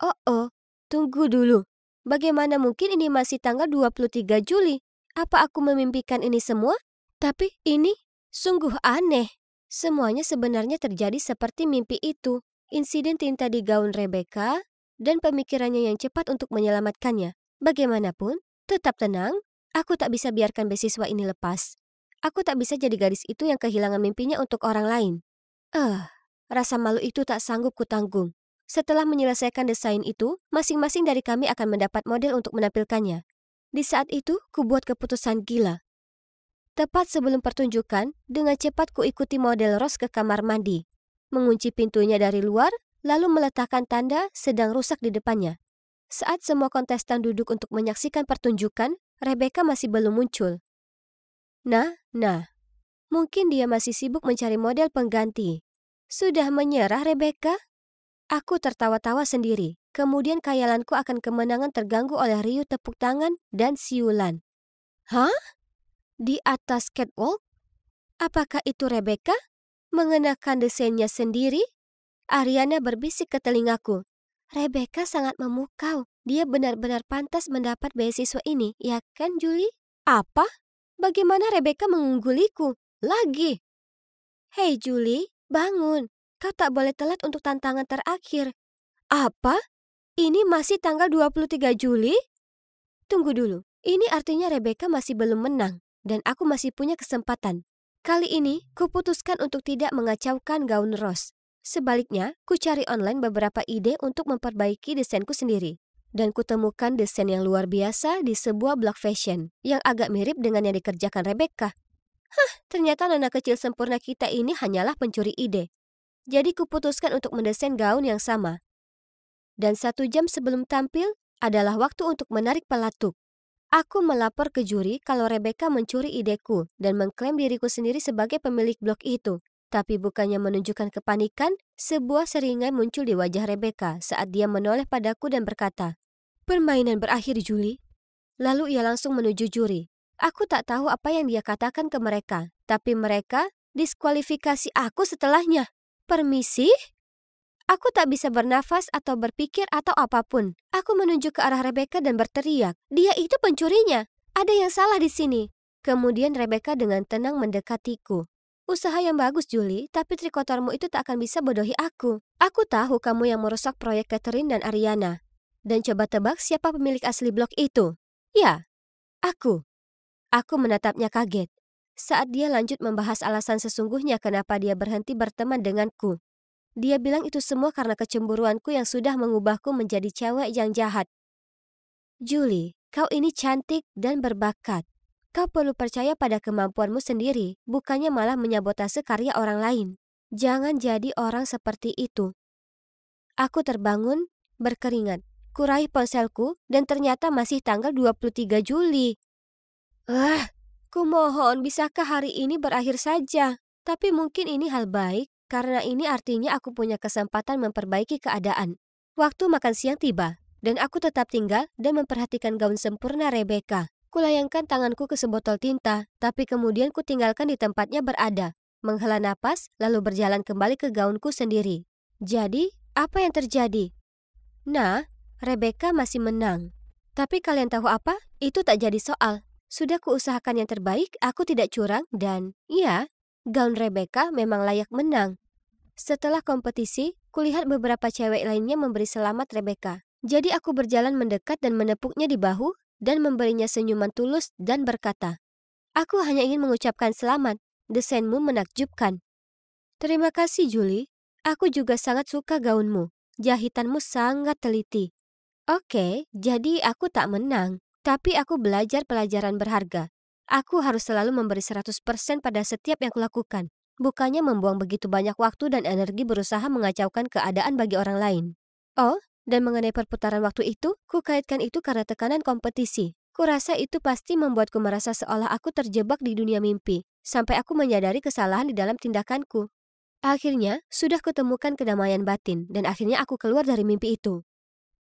Oh, tunggu dulu. Bagaimana mungkin ini masih tanggal 23 Juli? Apa aku memimpikan ini semua? Tapi ini sungguh aneh. Semuanya sebenarnya terjadi seperti mimpi itu. Insiden tinta di gaun Rebecca dan pemikirannya yang cepat untuk menyelamatkannya. Bagaimanapun, tetap tenang. Aku tak bisa biarkan beasiswa ini lepas. Aku tak bisa jadi gadis itu yang kehilangan mimpinya untuk orang lain. Rasa malu itu tak sanggup kutanggung. Setelah menyelesaikan desain itu, masing-masing dari kami akan mendapat model untuk menampilkannya. Di saat itu, kubuat keputusan gila. Tepat sebelum pertunjukan, dengan cepat kuikuti model Rose ke kamar mandi, mengunci pintunya dari luar, lalu meletakkan tanda sedang rusak di depannya. Saat semua kontestan duduk untuk menyaksikan pertunjukan, Rebecca masih belum muncul. Nah, mungkin dia masih sibuk mencari model pengganti. Sudah menyerah, Rebecca? Aku tertawa-tawa sendiri. Kemudian khayalanku akan kemenangan terganggu oleh riuh tepuk tangan dan siulan. Hah? Di atas catwalk? Apakah itu Rebecca? Mengenakan desainnya sendiri? Ariana berbisik ke telingaku. Rebecca sangat memukau. Dia benar-benar pantas mendapat beasiswa ini, ya kan, Julie? Apa? Bagaimana Rebecca mengungguliku? Lagi. Hei Julie, bangun. Kau tak boleh telat untuk tantangan terakhir. Apa? Ini masih tanggal 23 Juli? Tunggu dulu. Ini artinya Rebecca masih belum menang. Dan aku masih punya kesempatan. Kali ini, kuputuskan untuk tidak mengacaukan gaun Rose. Sebaliknya, ku cari online beberapa ide untuk memperbaiki desainku sendiri. Dan kutemukan desain yang luar biasa di sebuah blog fashion yang agak mirip dengan yang dikerjakan Rebecca. Ternyata nona kecil sempurna kita ini hanyalah pencuri ide. Jadi kuputuskan untuk mendesain gaun yang sama. Dan 1 jam sebelum tampil adalah waktu untuk menarik pelatuk. Aku melapor ke juri kalau Rebecca mencuri ideku dan mengklaim diriku sendiri sebagai pemilik blog itu. Tapi bukannya menunjukkan kepanikan, sebuah seringai muncul di wajah Rebecca saat dia menoleh padaku dan berkata, "Permainan berakhir, Julie." Lalu ia langsung menuju juri. Aku tak tahu apa yang dia katakan ke mereka, tapi mereka diskualifikasi aku setelahnya. Permisi? Aku tak bisa bernafas atau berpikir atau apapun. Aku menunjuk ke arah Rebecca dan berteriak, "Dia itu pencurinya! Ada yang salah di sini!" Kemudian Rebecca dengan tenang mendekatiku. "Usaha yang bagus, Julie, tapi trik kotormu itu tak akan bisa bodohi aku. Aku tahu kamu yang merusak proyek Catherine dan Ariana. Dan coba tebak siapa pemilik asli blog itu?" "Ya, aku." Aku menatapnya kaget. Saat dia lanjut membahas alasan sesungguhnya kenapa dia berhenti berteman denganku. Dia bilang itu semua karena kecemburuanku yang sudah mengubahku menjadi cewek yang jahat. "Julie, kau ini cantik dan berbakat. Kau perlu percaya pada kemampuanmu sendiri, bukannya malah menyabotase karya orang lain. Jangan jadi orang seperti itu." Aku terbangun, berkeringat. Kuraih ponselku dan ternyata masih tanggal 23 Juli. Kumohon bisakah hari ini berakhir saja? Tapi mungkin ini hal baik. Karena ini artinya aku punya kesempatan memperbaiki keadaan. Waktu makan siang tiba, dan aku tetap tinggal dan memperhatikan gaun sempurna Rebecca. Kulayangkan tanganku ke sebotol tinta, tapi kemudian kutinggalkan di tempatnya berada, menghela napas, lalu berjalan kembali ke gaunku sendiri. Jadi, apa yang terjadi? Nah, Rebecca masih menang. Tapi kalian tahu apa? Itu tak jadi soal. Sudah kuusahakan yang terbaik, aku tidak curang, dan ya, gaun Rebecca memang layak menang. Setelah kompetisi, kulihat beberapa cewek lainnya memberi selamat Rebecca. Jadi aku berjalan mendekat dan menepuknya di bahu dan memberinya senyuman tulus dan berkata, "Aku hanya ingin mengucapkan selamat. Desainmu menakjubkan." "Terima kasih, Julie. Aku juga sangat suka gaunmu. Jahitanmu sangat teliti." Oke, jadi aku tak menang. Tapi aku belajar pelajaran berharga. Aku harus selalu memberi 100% pada setiap yang kulakukan. Bukannya membuang begitu banyak waktu dan energi berusaha mengacaukan keadaan bagi orang lain. Oh, dan mengenai perputaran waktu itu, kukaitkan itu karena tekanan kompetisi. Kurasa itu pasti membuatku merasa seolah aku terjebak di dunia mimpi, sampai aku menyadari kesalahan di dalam tindakanku. Akhirnya, sudah kutemukan kedamaian batin, dan akhirnya aku keluar dari mimpi itu.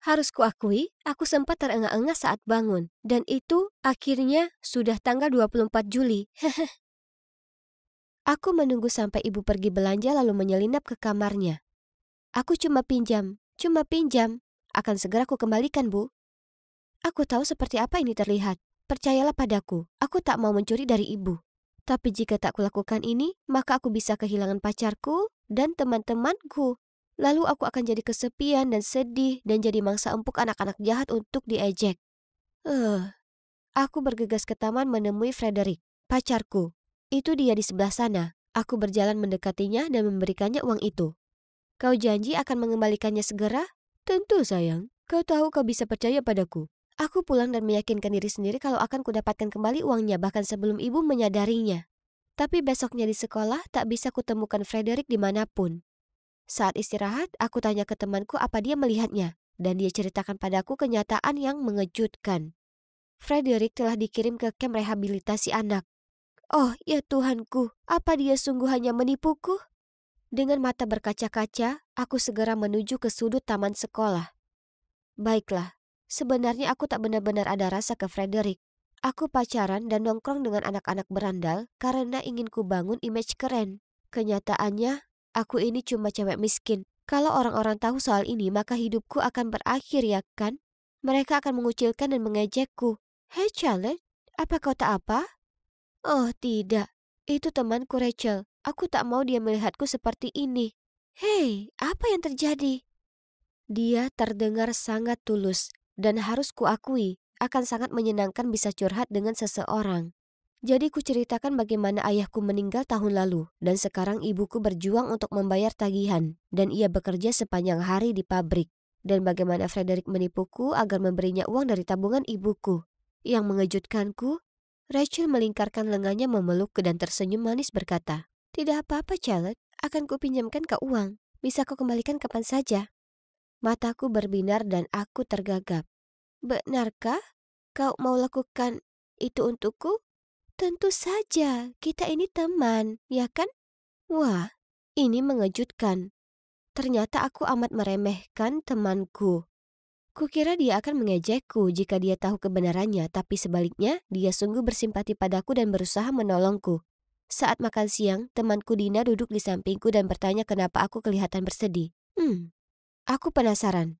Harus kuakui, aku sempat terengah-engah saat bangun. Dan itu akhirnya sudah tanggal 24 Juli. Aku menunggu sampai ibu pergi belanja lalu menyelinap ke kamarnya. "Aku cuma pinjam. Akan segera aku kembalikan, Bu." Aku tahu seperti apa ini terlihat. Percayalah padaku, aku tak mau mencuri dari ibu. Tapi jika tak kulakukan ini, maka aku bisa kehilangan pacarku dan teman-temanku. Lalu aku akan jadi kesepian dan sedih dan jadi mangsa empuk anak-anak jahat untuk diejek. Aku bergegas ke taman menemui Frederick, pacarku. Itu dia di sebelah sana. Aku berjalan mendekatinya dan memberikannya uang itu. "Kau janji akan mengembalikannya segera?" "Tentu sayang, kau tahu kau bisa percaya padaku. Aku pulang dan meyakinkan diri sendiri kalau akan kudapatkan kembali uangnya bahkan sebelum ibu menyadarinya. Tapi besoknya di sekolah tak bisa kutemukan Frederick dimanapun. Saat istirahat, aku tanya ke temanku apa dia melihatnya. Dan dia ceritakan padaku kenyataan yang mengejutkan. Frederick telah dikirim ke kamp rehabilitasi anak. Oh ya Tuhanku, apa dia sungguh hanya menipuku? Dengan mata berkaca-kaca, aku segera menuju ke sudut taman sekolah. Baiklah, sebenarnya aku tak benar-benar ada rasa ke Frederick. Aku pacaran dan nongkrong dengan anak-anak berandal karena ingin ku bangun image keren. Kenyataannya, aku ini cuma cewek miskin. Kalau orang-orang tahu soal ini, maka hidupku akan berakhir ya kan? Mereka akan mengucilkan dan mengejekku. Hei Charlotte, apa kau tak apa? Oh tidak, itu temanku Rachel. Aku tak mau dia melihatku seperti ini. Hei, apa yang terjadi? Dia terdengar sangat tulus dan harus kuakui akan sangat menyenangkan bisa curhat dengan seseorang. Jadi kuceritakan bagaimana ayahku meninggal tahun lalu dan sekarang ibuku berjuang untuk membayar tagihan dan ia bekerja sepanjang hari di pabrik. Dan bagaimana Frederick menipuku agar memberinya uang dari tabungan ibuku. Yang mengejutkanku, Rachel melingkarkan lengannya memelukku dan tersenyum manis berkata, "Tidak apa-apa Charlotte, akan kupinjamkan kau uang. Bisa kau kembalikan kapan saja." Mataku berbinar dan aku tergagap. "Benarkah kau mau lakukan itu untukku?" "Tentu saja, kita ini teman, ya kan?" Wah, ini mengejutkan. Ternyata aku amat meremehkan temanku. Kukira dia akan mengejekku jika dia tahu kebenarannya, tapi sebaliknya dia sungguh bersimpati padaku dan berusaha menolongku. Saat makan siang, temanku Dina duduk di sampingku dan bertanya kenapa aku kelihatan bersedih. Aku penasaran.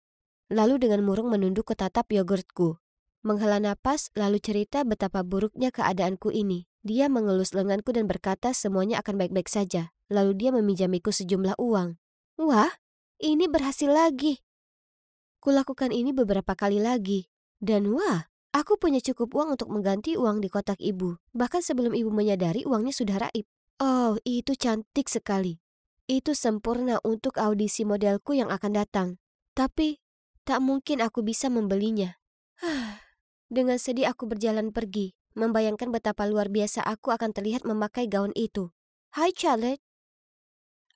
Lalu dengan murung menunduk ke tatap yogurtku. Menghela napas lalu cerita betapa buruknya keadaanku ini. Dia mengelus lenganku dan berkata semuanya akan baik-baik saja. Lalu dia meminjamiku sejumlah uang. Wah, ini berhasil lagi. Kulakukan ini beberapa kali lagi. Dan wah, aku punya cukup uang untuk mengganti uang di kotak ibu. Bahkan sebelum ibu menyadari uangnya sudah raib. Oh, itu cantik sekali. Itu sempurna untuk audisi modelku yang akan datang. Tapi, tak mungkin aku bisa membelinya. Dengan sedih aku berjalan pergi, membayangkan betapa luar biasa aku akan terlihat memakai gaun itu. Hai Charlotte.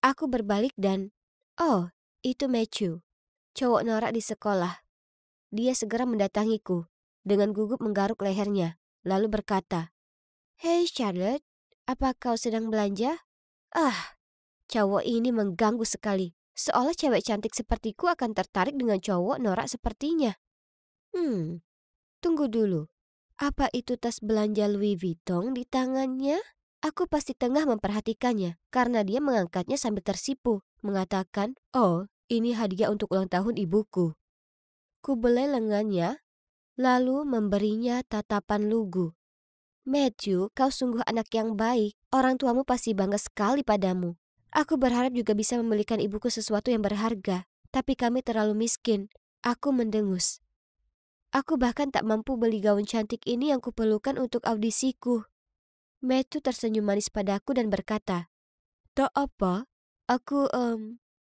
Aku berbalik dan, oh, itu Matthew, cowok norak di sekolah. Dia segera mendatangiku, dengan gugup menggaruk lehernya, lalu berkata, "Hei Charlotte, apa kau sedang belanja?" Ah, cowok ini mengganggu sekali. Seolah cewek cantik sepertiku akan tertarik dengan cowok norak sepertinya. Tunggu dulu. Apa itu tas belanja Louis Vuitton di tangannya? Aku pasti tengah memperhatikannya karena dia mengangkatnya sambil tersipu, mengatakan, "Oh, ini hadiah untuk ulang tahun ibuku." Kubelai lengannya, lalu memberinya tatapan lugu. "Matthew, kau sungguh anak yang baik. Orang tuamu pasti bangga sekali padamu. Aku berharap juga bisa membelikan ibuku sesuatu yang berharga, tapi kami terlalu miskin." Aku mendengus. Aku bahkan tak mampu beli gaun cantik ini yang kuperlukan untuk audisiku. Matthew tersenyum manis padaku dan berkata, "Tak apa,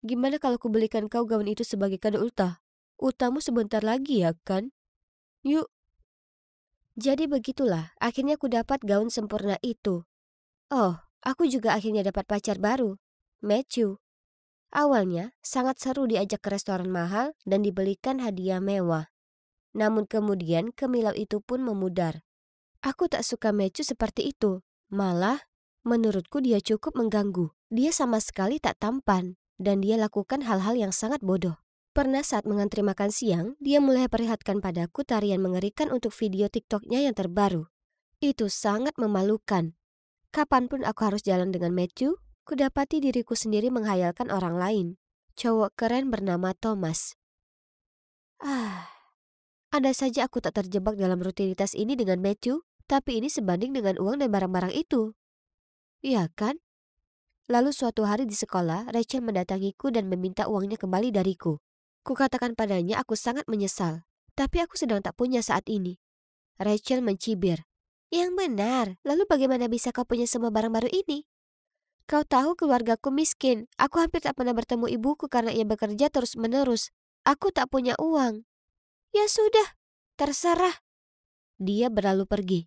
gimana kalau kubelikan kau gaun itu sebagai kado ultah? Ultahmu sebentar lagi ya kan? Yuk." Jadi begitulah, akhirnya ku dapat gaun sempurna itu. Oh, aku juga akhirnya dapat pacar baru, Matthew. Awalnya, sangat seru diajak ke restoran mahal dan dibelikan hadiah mewah. Namun kemudian kemilau itu pun memudar. Aku tak suka Matthew seperti itu. Malah, menurutku dia cukup mengganggu. Dia sama sekali tak tampan, dan dia lakukan hal-hal yang sangat bodoh. Pernah saat mengantri makan siang, dia mulai perlihatkan padaku tarian mengerikan untuk video TikTok-nya yang terbaru. Itu sangat memalukan. Kapanpun aku harus jalan dengan Matthew, kudapati diriku sendiri menghayalkan orang lain. Cowok keren bernama Thomas. Ada saja aku tak terjebak dalam rutinitas ini dengan Matthew, tapi ini sebanding dengan uang dan barang-barang itu. Iya kan? Lalu suatu hari di sekolah, Rachel mendatangiku dan meminta uangnya kembali dariku. Kukatakan padanya aku sangat menyesal, tapi aku sedang tak punya saat ini. Rachel mencibir. "Yang benar, lalu bagaimana bisa kau punya semua barang baru ini? Kau tahu keluargaku miskin, aku hampir tak pernah bertemu ibuku karena ia bekerja terus-menerus. Aku tak punya uang." "Ya sudah, Terserah. Dia berlalu pergi.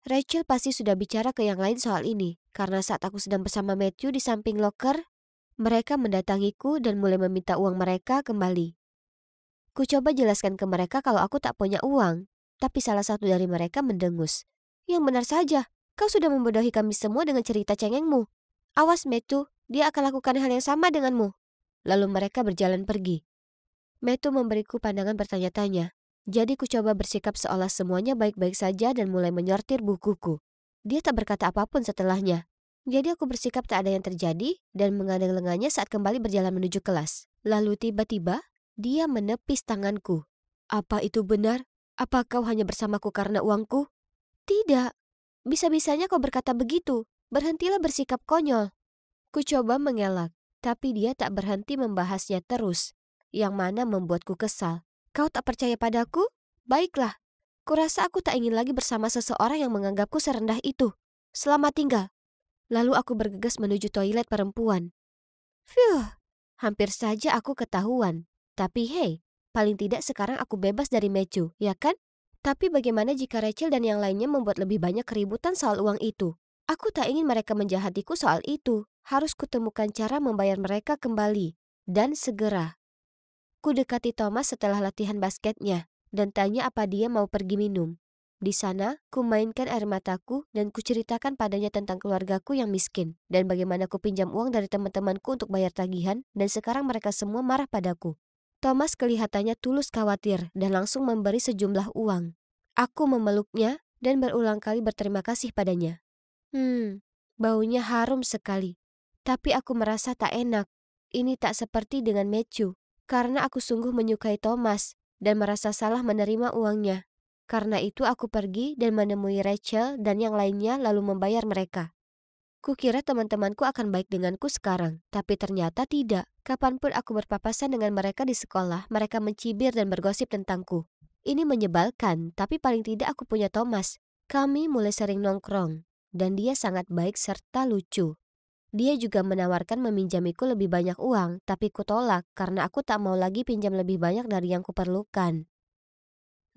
Rachel pasti sudah bicara ke yang lain soal ini, karena saat aku sedang bersama Matthew di samping loker, mereka mendatangiku dan mulai meminta uang mereka kembali. Ku coba jelaskan ke mereka kalau aku tak punya uang, tapi salah satu dari mereka mendengus. Yang benar saja, kau sudah membodohi kami semua dengan cerita cengengmu. Awas Matthew, dia akan lakukan hal yang sama denganmu. Lalu mereka berjalan pergi. Matthew memberiku pandangan bertanya-tanya. Jadi ku coba bersikap seolah semuanya baik-baik saja dan mulai menyortir bukuku. Dia tak berkata apapun setelahnya. Jadi aku bersikap tak ada yang terjadi dan mengadang lengannya saat kembali berjalan menuju kelas. Lalu tiba-tiba, dia menepis tanganku. Apa itu benar? Apa kau hanya bersamaku karena uangku? Tidak. Bisa-bisanya kau berkata begitu. Berhentilah bersikap konyol. Ku coba mengelak, tapi dia tak berhenti membahasnya terus. Yang mana membuatku kesal. Kau tak percaya padaku? Baiklah. Kurasa aku tak ingin lagi bersama seseorang yang menganggapku serendah itu. Selamat tinggal. Lalu aku bergegas menuju toilet perempuan. Phew, hampir saja aku ketahuan. Tapi hey, paling tidak sekarang aku bebas dari Matthew, ya kan? Tapi bagaimana jika Rachel dan yang lainnya membuat lebih banyak keributan soal uang itu? Aku tak ingin mereka menjahatiku soal itu. Harus kutemukan cara membayar mereka kembali. Dan segera. Ku dekati Thomas setelah latihan basketnya dan tanya apa dia mau pergi minum. Di sana, ku mainkan air mataku dan ku ceritakan padanya tentang keluargaku yang miskin dan bagaimana ku pinjam uang dari teman-temanku untuk bayar tagihan dan sekarang mereka semua marah padaku. Thomas kelihatannya tulus khawatir dan langsung memberi sejumlah uang. Aku memeluknya dan berulang kali berterima kasih padanya. Baunya harum sekali. Tapi aku merasa tak enak. Ini tak seperti dengan Matthew. Karena aku sungguh menyukai Thomas dan merasa salah menerima uangnya. Karena itu aku pergi dan menemui Rachel dan yang lainnya lalu membayar mereka. Kukira teman-temanku akan baik denganku sekarang, tapi ternyata tidak. Kapanpun aku berpapasan dengan mereka di sekolah, mereka mencibir dan bergosip tentangku. Ini menyebalkan, tapi paling tidak aku punya Thomas. Kami mulai sering nongkrong, dan dia sangat baik serta lucu. Dia juga menawarkan meminjamiku lebih banyak uang, tapi kutolak karena aku tak mau lagi pinjam lebih banyak dari yang kuperlukan.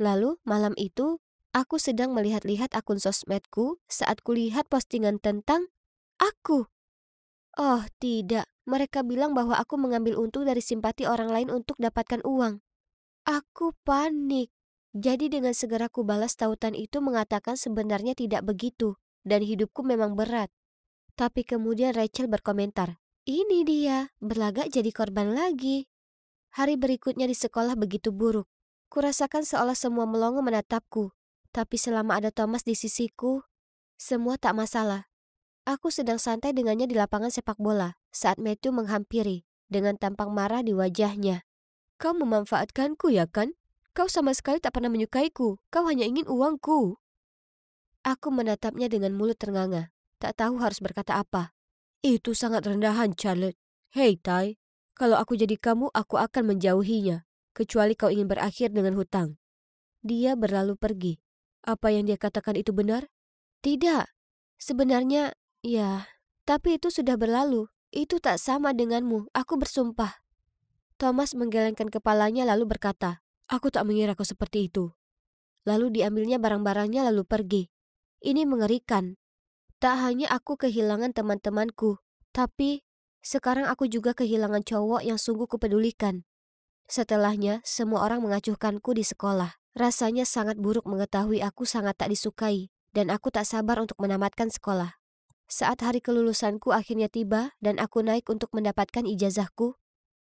Lalu malam itu, aku sedang melihat-lihat akun sosmedku saat kulihat postingan tentang aku. Oh tidak, mereka bilang bahwa aku mengambil untung dari simpati orang lain untuk dapatkan uang. Aku panik. Jadi dengan segera ku balas tautan itu mengatakan sebenarnya tidak begitu dan hidupku memang berat. Tapi kemudian Rachel berkomentar, ini dia, berlagak jadi korban lagi. Hari berikutnya di sekolah begitu buruk. Kurasakan seolah semua melongo menatapku. Tapi selama ada Thomas di sisiku, semua tak masalah. Aku sedang santai dengannya di lapangan sepak bola saat Matthew menghampiri dengan tampang marah di wajahnya. Kau memanfaatkanku ya kan? Kau sama sekali tak pernah menyukaiku. Kau hanya ingin uangku. Aku menatapnya dengan mulut ternganga. Tak tahu harus berkata apa. Itu sangat rendahan, Charlotte. Hei, Tai. Kalau aku jadi kamu, aku akan menjauhinya. Kecuali kau ingin berakhir dengan hutang. Dia berlalu pergi. Apa yang dia katakan itu benar? Tidak. Sebenarnya, ya. Tapi itu sudah berlalu. Itu tak sama denganmu. Aku bersumpah. Thomas menggelengkan kepalanya lalu berkata, aku tak mengira kau seperti itu. Lalu diambilnya barang-barangnya lalu pergi. Ini mengerikan. Tak hanya aku kehilangan teman-temanku, tapi sekarang aku juga kehilangan cowok yang sungguh kupedulikan. Setelahnya, semua orang mengacuhkanku di sekolah. Rasanya sangat buruk mengetahui aku sangat tak disukai, dan aku tak sabar untuk menamatkan sekolah. Saat hari kelulusanku akhirnya tiba dan aku naik untuk mendapatkan ijazahku,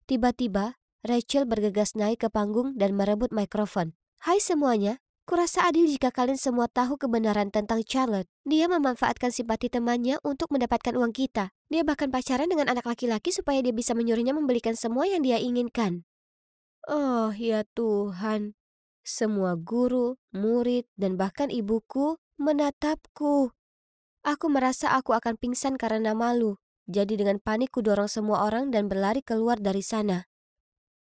tiba-tiba Rachel bergegas naik ke panggung dan merebut mikrofon. Hai semuanya. Kurasa adil jika kalian semua tahu kebenaran tentang Charlotte. Dia memanfaatkan simpati temannya untuk mendapatkan uang kita. Dia bahkan pacaran dengan anak laki-laki supaya dia bisa menyuruhnya membelikan semua yang dia inginkan. Oh ya Tuhan. Semua guru, murid, dan bahkan ibuku menatapku. Aku merasa aku akan pingsan karena malu. Jadi dengan panik ku dorong semua orang dan berlari keluar dari sana.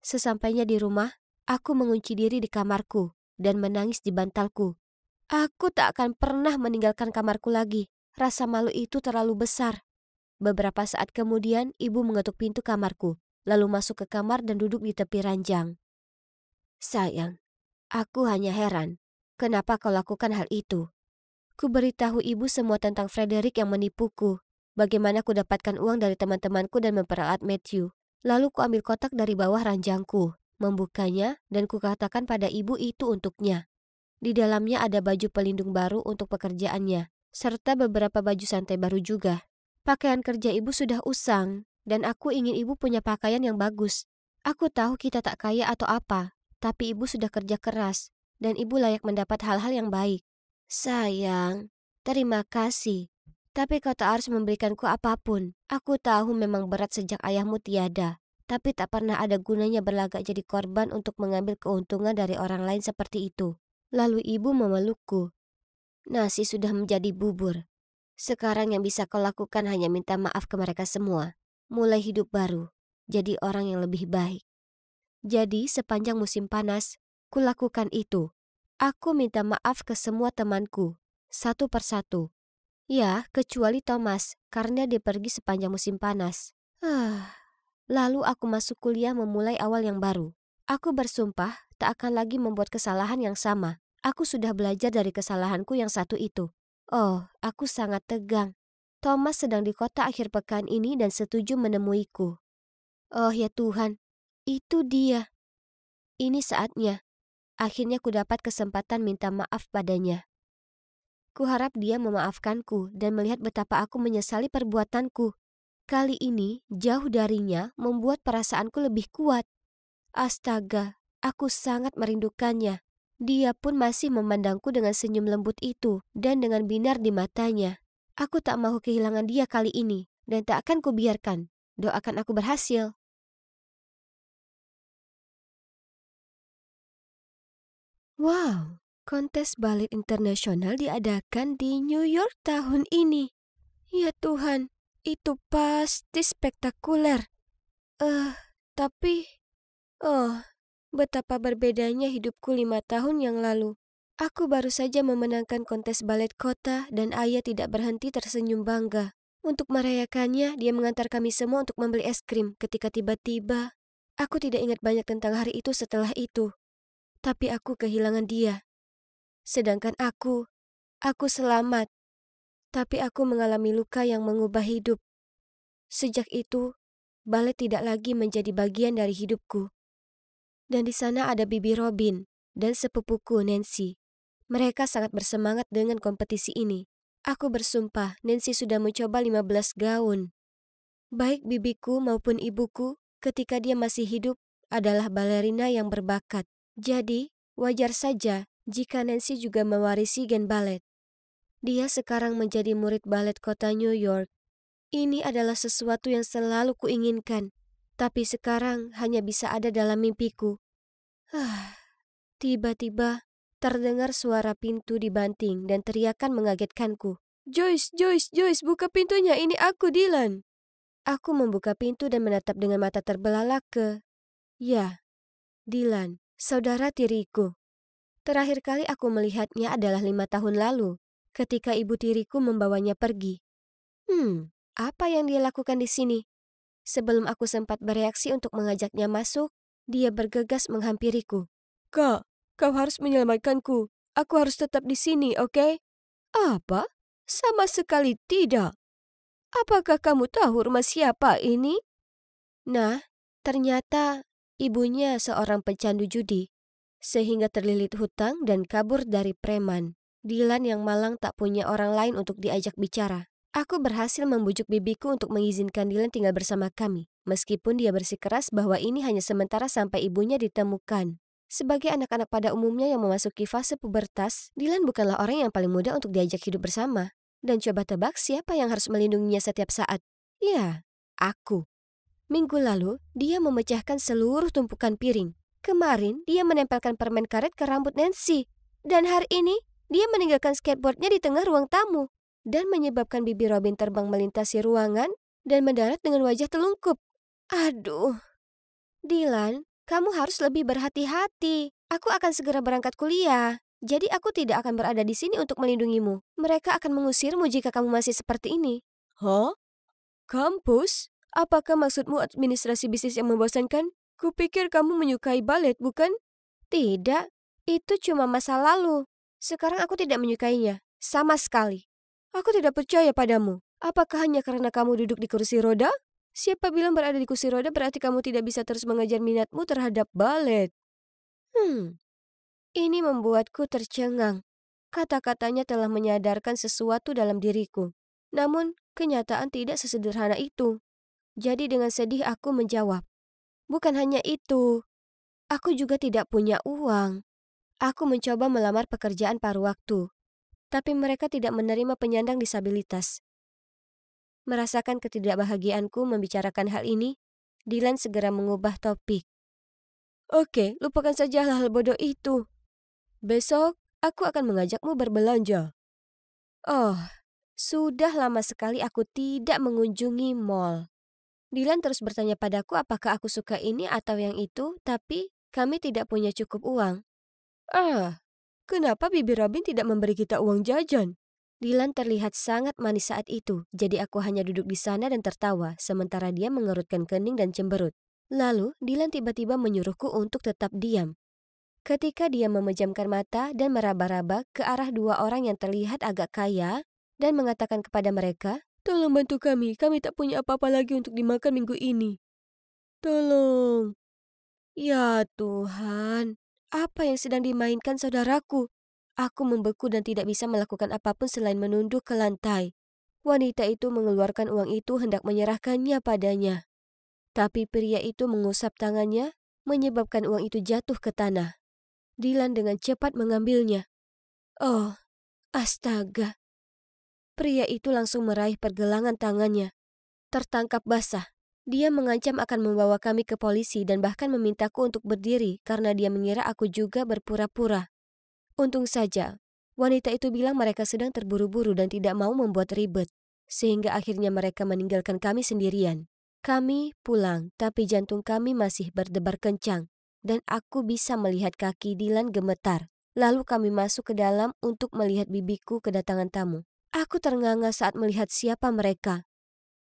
Sesampainya di rumah, aku mengunci diri di kamarku dan menangis di bantalku. Aku tak akan pernah meninggalkan kamarku lagi. Rasa malu itu terlalu besar. Beberapa saat kemudian, ibu mengetuk pintu kamarku, lalu masuk ke kamar dan duduk di tepi ranjang. Sayang, Aku hanya heran, kenapa kau lakukan hal itu? Ku beritahu ibu semua tentang Frederick yang menipuku. Bagaimana ku dapatkan uang dari teman-temanku dan memperalat Matthew. Lalu ku ambil kotak dari bawah ranjangku, membukanya, dan ku katakan pada ibu itu untuknya. Di dalamnya ada baju pelindung baru untuk pekerjaannya, serta beberapa baju santai baru juga. Pakaian kerja ibu sudah usang, dan aku ingin ibu punya pakaian yang bagus. Aku tahu kita tak kaya atau apa, tapi ibu sudah kerja keras, dan ibu layak mendapat hal-hal yang baik. Sayang, terima kasih. Tapi kau tak harus memberikanku apapun. Aku tahu memang berat sejak ayahmu tiada. Tapi tak pernah ada gunanya berlagak jadi korban untuk mengambil keuntungan dari orang lain seperti itu. Lalu ibu memelukku. Nasi sudah menjadi bubur. Sekarang yang bisa kau lakukan hanya minta maaf ke mereka semua. Mulai hidup baru. Jadi orang yang lebih baik. Jadi sepanjang musim panas, kulakukan itu. Aku minta maaf ke semua temanku, satu persatu. Ya, kecuali Thomas, karena dia pergi sepanjang musim panas. Lalu aku masuk kuliah memulai awal yang baru. Aku bersumpah tak akan lagi membuat kesalahan yang sama. Aku sudah belajar dari kesalahanku yang satu itu. Oh, aku sangat tegang. Thomas sedang di kota akhir pekan ini dan setuju menemuiku. Oh ya Tuhan, itu dia. Ini saatnya. Akhirnya ku dapat kesempatan minta maaf padanya. Kuharap dia memaafkanku dan melihat betapa aku menyesali perbuatanku. Kali ini, jauh darinya membuat perasaanku lebih kuat. Astaga, aku sangat merindukannya. Dia pun masih memandangku dengan senyum lembut itu dan dengan binar di matanya. Aku tak mau kehilangan dia kali ini dan tak akan kubiarkan. Doakan aku berhasil. Wow, kontes balet internasional diadakan di New York tahun ini. Ya Tuhan, itu pasti spektakuler. Tapi, betapa berbedanya hidupku 5 tahun yang lalu. Aku baru saja memenangkan kontes balet kota dan ayah tidak berhenti tersenyum bangga. Untuk merayakannya, dia mengantar kami semua untuk membeli es krim ketika tiba-tiba. Aku tidak ingat banyak tentang hari itu setelah itu. Tapi aku kehilangan dia. Sedangkan aku selamat. Tapi aku mengalami luka yang mengubah hidup. Sejak itu, balet tidak lagi menjadi bagian dari hidupku. Dan di sana ada Bibi Robin dan sepupuku Nancy. Mereka sangat bersemangat dengan kompetisi ini. Aku bersumpah Nancy sudah mencoba 15 gaun. Baik bibiku maupun ibuku ketika dia masih hidup adalah balerina yang berbakat. Jadi, wajar saja jika Nancy juga mewarisi gen balet. Dia sekarang menjadi murid balet kota New York. Ini adalah sesuatu yang selalu kuinginkan, tapi sekarang hanya bisa ada dalam mimpiku. Tiba-tiba terdengar suara pintu dibanting dan teriakan mengagetkanku. Joyce, Joyce, Joyce, buka pintunya, ini aku, Dylan. Aku membuka pintu dan menatap dengan mata terbelalak ke... Ya, Dylan, saudara tiriku. Terakhir kali aku melihatnya adalah 5 tahun lalu, ketika ibu tiriku membawanya pergi. Apa yang dia lakukan di sini? Sebelum aku sempat bereaksi untuk mengajaknya masuk, dia bergegas menghampiriku. Kak, kau harus menyelamatkanku. Aku harus tetap di sini, oke? Apa? Sama sekali tidak. Apakah kamu tahu rumah siapa ini? Nah, ternyata ibunya seorang pecandu judi, sehingga terlilit hutang dan kabur dari preman. Dylan yang malang tak punya orang lain untuk diajak bicara. Aku berhasil membujuk bibiku untuk mengizinkan Dylan tinggal bersama kami, meskipun dia bersikeras bahwa ini hanya sementara sampai ibunya ditemukan. Sebagai anak-anak pada umumnya yang memasuki fase pubertas, Dylan bukanlah orang yang paling mudah untuk diajak hidup bersama. Dan coba tebak siapa yang harus melindunginya setiap saat? Ya, aku. Minggu lalu, dia memecahkan seluruh tumpukan piring. Kemarin, dia menempelkan permen karet ke rambut Nancy. Dan hari ini, dia meninggalkan skateboardnya di tengah ruang tamu. Dan menyebabkan Bibi Robin terbang melintasi ruangan dan mendarat dengan wajah telungkup. Aduh. Dylan, kamu harus lebih berhati-hati. Aku akan segera berangkat kuliah. Jadi aku tidak akan berada di sini untuk melindungimu. Mereka akan mengusirmu jika kamu masih seperti ini. Hah? Kampus? Apakah maksudmu administrasi bisnis yang membosankan? Kupikir kamu menyukai balet, bukan? Tidak. Itu cuma masa lalu. Sekarang aku tidak menyukainya. Sama sekali. Aku tidak percaya padamu. Apakah hanya karena kamu duduk di kursi roda? Siapa bilang berada di kursi roda berarti kamu tidak bisa terus mengejar minatmu terhadap balet? Ini membuatku tercengang. Kata-katanya telah menyadarkan sesuatu dalam diriku. Namun, kenyataan tidak sesederhana itu. Jadi dengan sedih aku menjawab, bukan hanya itu. Aku juga tidak punya uang. Aku mencoba melamar pekerjaan paruh waktu. Tapi mereka tidak menerima penyandang disabilitas. Merasakan ketidakbahagiaanku membicarakan hal ini, Dylan segera mengubah topik. Oke, lupakan saja hal-hal bodoh itu. Besok, aku akan mengajakmu berbelanja. Oh, sudah lama sekali aku tidak mengunjungi mall. Dylan terus bertanya padaku apakah aku suka ini atau yang itu, tapi kami tidak punya cukup uang. Kenapa Bibi Robin tidak memberi kita uang jajan? Dylan terlihat sangat manis saat itu, jadi aku hanya duduk di sana dan tertawa, sementara dia mengerutkan kening dan cemberut. Lalu, Dylan tiba-tiba menyuruhku untuk tetap diam. Ketika dia memejamkan mata dan meraba-raba ke arah dua orang yang terlihat agak kaya, dan mengatakan kepada mereka, Tolong bantu kami tak punya apa-apa lagi untuk dimakan minggu ini. Tolong. "Ya Tuhan, apa yang sedang dimainkan saudaraku?" Aku membeku dan tidak bisa melakukan apapun selain menunduk ke lantai. Wanita itu mengeluarkan uang itu hendak menyerahkannya padanya. Tapi pria itu mengusap tangannya, menyebabkan uang itu jatuh ke tanah. Dylan dengan cepat mengambilnya. Oh, astaga. Pria itu langsung meraih pergelangan tangannya. Tertangkap basah. Dia mengancam akan membawa kami ke polisi dan bahkan memintaku untuk berdiri karena dia mengira aku juga berpura-pura. Untung saja, wanita itu bilang mereka sedang terburu-buru dan tidak mau membuat ribet, sehingga akhirnya mereka meninggalkan kami sendirian. Kami pulang, tapi jantung kami masih berdebar kencang, dan aku bisa melihat kaki Dylan gemetar. Lalu kami masuk ke dalam untuk melihat bibiku kedatangan tamu. Aku ternganga saat melihat siapa mereka.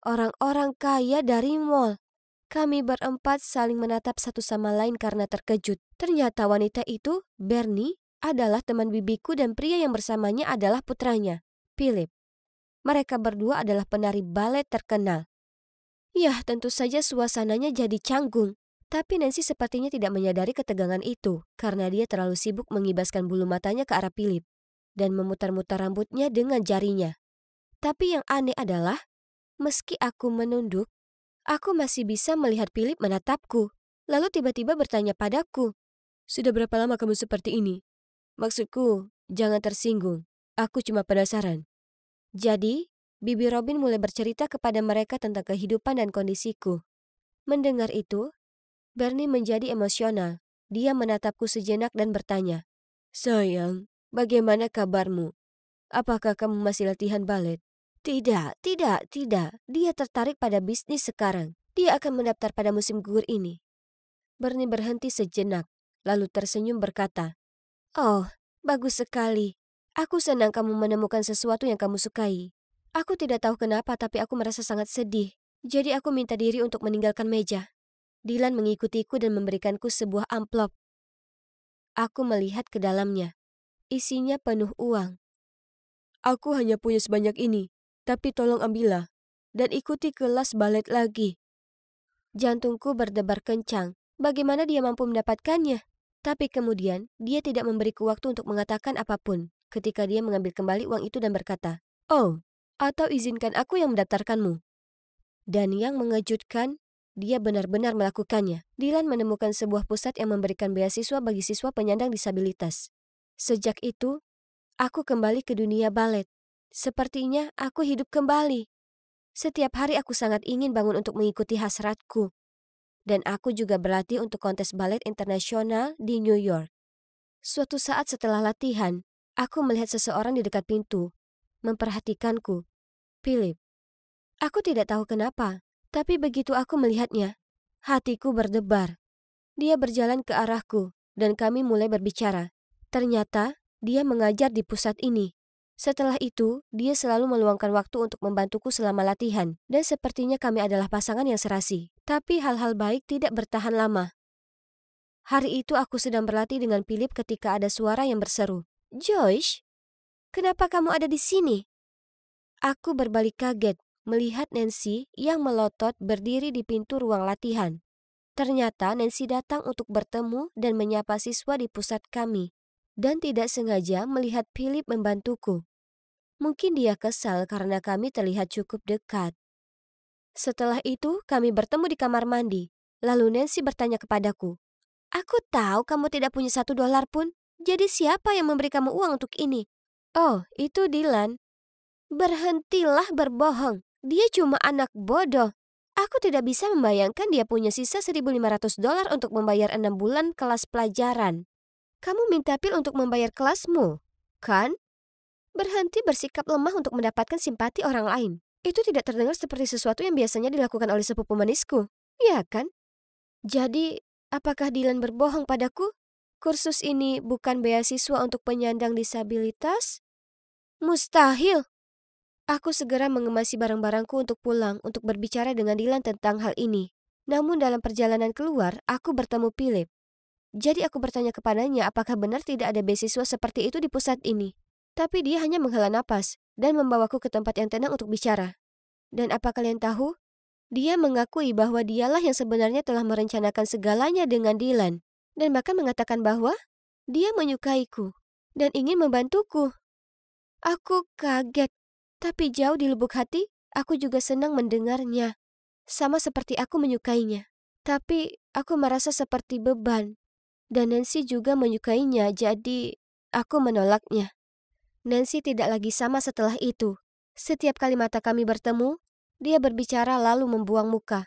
Orang-orang kaya dari mall. Kami berempat saling menatap satu sama lain karena terkejut. Ternyata wanita itu, Bernie, adalah teman bibiku dan pria yang bersamanya adalah putranya, Philip. Mereka berdua adalah penari balet terkenal. Yah, tentu saja suasananya jadi canggung. Tapi Nancy sepertinya tidak menyadari ketegangan itu karena dia terlalu sibuk mengibaskan bulu matanya ke arah Philip dan memutar-mutar rambutnya dengan jarinya. Tapi yang aneh adalah, meski aku menunduk, aku masih bisa melihat Philip menatapku, lalu tiba-tiba bertanya padaku, Sudah berapa lama kamu seperti ini? Maksudku, jangan tersinggung. Aku cuma penasaran. Jadi, Bibi Robin mulai bercerita kepada mereka tentang kehidupan dan kondisiku. Mendengar itu, Bernie menjadi emosional. Dia menatapku sejenak dan bertanya, Sayang, bagaimana kabarmu? Apakah kamu masih latihan balet? Tidak. Dia tertarik pada bisnis sekarang. Dia akan mendaftar pada musim gugur ini. Bernie berhenti sejenak, lalu tersenyum berkata, Oh, bagus sekali. Aku senang kamu menemukan sesuatu yang kamu sukai. Aku tidak tahu kenapa, tapi aku merasa sangat sedih. Jadi aku minta diri untuk meninggalkan meja. Dylan mengikutiku dan memberikanku sebuah amplop. Aku melihat ke dalamnya. Isinya penuh uang. Aku hanya punya sebanyak ini, tapi tolong ambillah dan ikuti kelas balet lagi. Jantungku berdebar kencang. Bagaimana dia mampu mendapatkannya? Tapi kemudian, dia tidak memberiku waktu untuk mengatakan apapun ketika dia mengambil kembali uang itu dan berkata, Oh, atau izinkan aku yang mendaftarkanmu. Dan yang mengejutkan, dia benar-benar melakukannya. Dylan menemukan sebuah pusat yang memberikan beasiswa bagi siswa penyandang disabilitas. Sejak itu, aku kembali ke dunia balet. Sepertinya aku hidup kembali. Setiap hari aku sangat ingin bangun untuk mengikuti hasratku. Dan aku juga berlatih untuk kontes balet internasional di New York. Suatu saat setelah latihan, aku melihat seseorang di dekat pintu, memperhatikanku. Philip. Aku tidak tahu kenapa, tapi begitu aku melihatnya, hatiku berdebar. Dia berjalan ke arahku, dan kami mulai berbicara. Ternyata, dia mengajar di pusat ini. Setelah itu, dia selalu meluangkan waktu untuk membantuku selama latihan, dan sepertinya kami adalah pasangan yang serasi. Tapi hal-hal baik tidak bertahan lama. Hari itu aku sedang berlatih dengan Philip ketika ada suara yang berseru, "Joyce, kenapa kamu ada di sini?" Aku berbalik kaget melihat Nancy yang melotot berdiri di pintu ruang latihan. Ternyata Nancy datang untuk bertemu dan menyapa siswa di pusat kami, dan tidak sengaja melihat Philip membantuku. Mungkin dia kesal karena kami terlihat cukup dekat. Setelah itu, kami bertemu di kamar mandi. Lalu Nancy bertanya kepadaku, "Aku tahu kamu tidak punya $1 pun. Jadi siapa yang memberi kamu uang untuk ini?" "Oh, itu Dylan." "Berhentilah berbohong. Dia cuma anak bodoh. Aku tidak bisa membayangkan dia punya sisa $1.500 untuk membayar 6 bulan kelas pelajaran." "Kamu minta Phil untuk membayar kelasmu, kan?" Berhenti bersikap lemah untuk mendapatkan simpati orang lain. Itu tidak terdengar seperti sesuatu yang biasanya dilakukan oleh sepupu manisku. Iya kan? Jadi, apakah Dylan berbohong padaku? Kursus ini bukan beasiswa untuk penyandang disabilitas? Mustahil. Aku segera mengemasi barang-barangku untuk pulang untuk berbicara dengan Dylan tentang hal ini. Namun dalam perjalanan keluar, aku bertemu Philip. Jadi aku bertanya kepadanya apakah benar tidak ada beasiswa seperti itu di pusat ini. Tapi dia hanya menghela napas dan membawaku ke tempat yang tenang untuk bicara. Dan apa kalian tahu? Dia mengakui bahwa dialah yang sebenarnya telah merencanakan segalanya dengan Dylan. Dan bahkan mengatakan bahwa dia menyukaiku dan ingin membantuku. Aku kaget, tapi jauh di lubuk hati, aku juga senang mendengarnya. Sama seperti aku menyukainya. Tapi aku merasa seperti beban. Dan Nancy juga menyukainya, jadi aku menolaknya. Nancy tidak lagi sama setelah itu. Setiap kali mata kami bertemu, dia berbicara lalu membuang muka.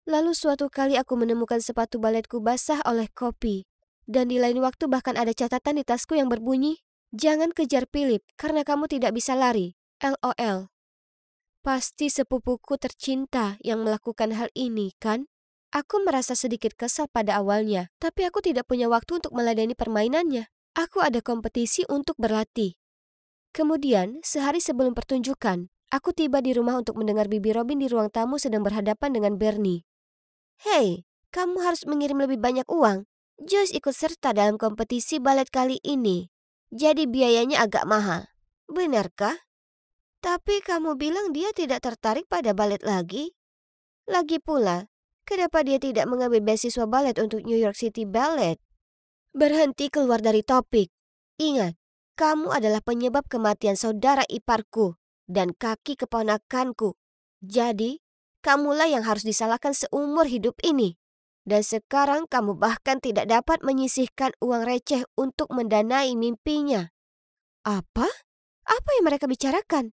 Lalu suatu kali aku menemukan sepatu baletku basah oleh kopi. Dan di lain waktu bahkan ada catatan di tasku yang berbunyi, "Jangan kejar Philip karena kamu tidak bisa lari. LOL." Pasti sepupuku tercinta yang melakukan hal ini, kan? Aku merasa sedikit kesal pada awalnya, tapi aku tidak punya waktu untuk meladeni permainannya. Aku ada kompetisi untuk berlatih. Kemudian, sehari sebelum pertunjukan, aku tiba di rumah untuk mendengar Bibi Robin di ruang tamu sedang berhadapan dengan Bernie. "Hei, kamu harus mengirim lebih banyak uang. Joyce ikut serta dalam kompetisi balet kali ini. Jadi biayanya agak mahal. Benarkah? Tapi kamu bilang dia tidak tertarik pada balet lagi. Lagi pula, kenapa dia tidak mengambil beasiswa balet untuk New York City Ballet?" Berhenti keluar dari topik. Ingat, kamu adalah penyebab kematian saudara iparku dan kaki keponakanku. Jadi, kamulah yang harus disalahkan seumur hidup ini. Dan sekarang kamu bahkan tidak dapat menyisihkan uang receh untuk mendanai mimpinya. Apa? Apa yang mereka bicarakan?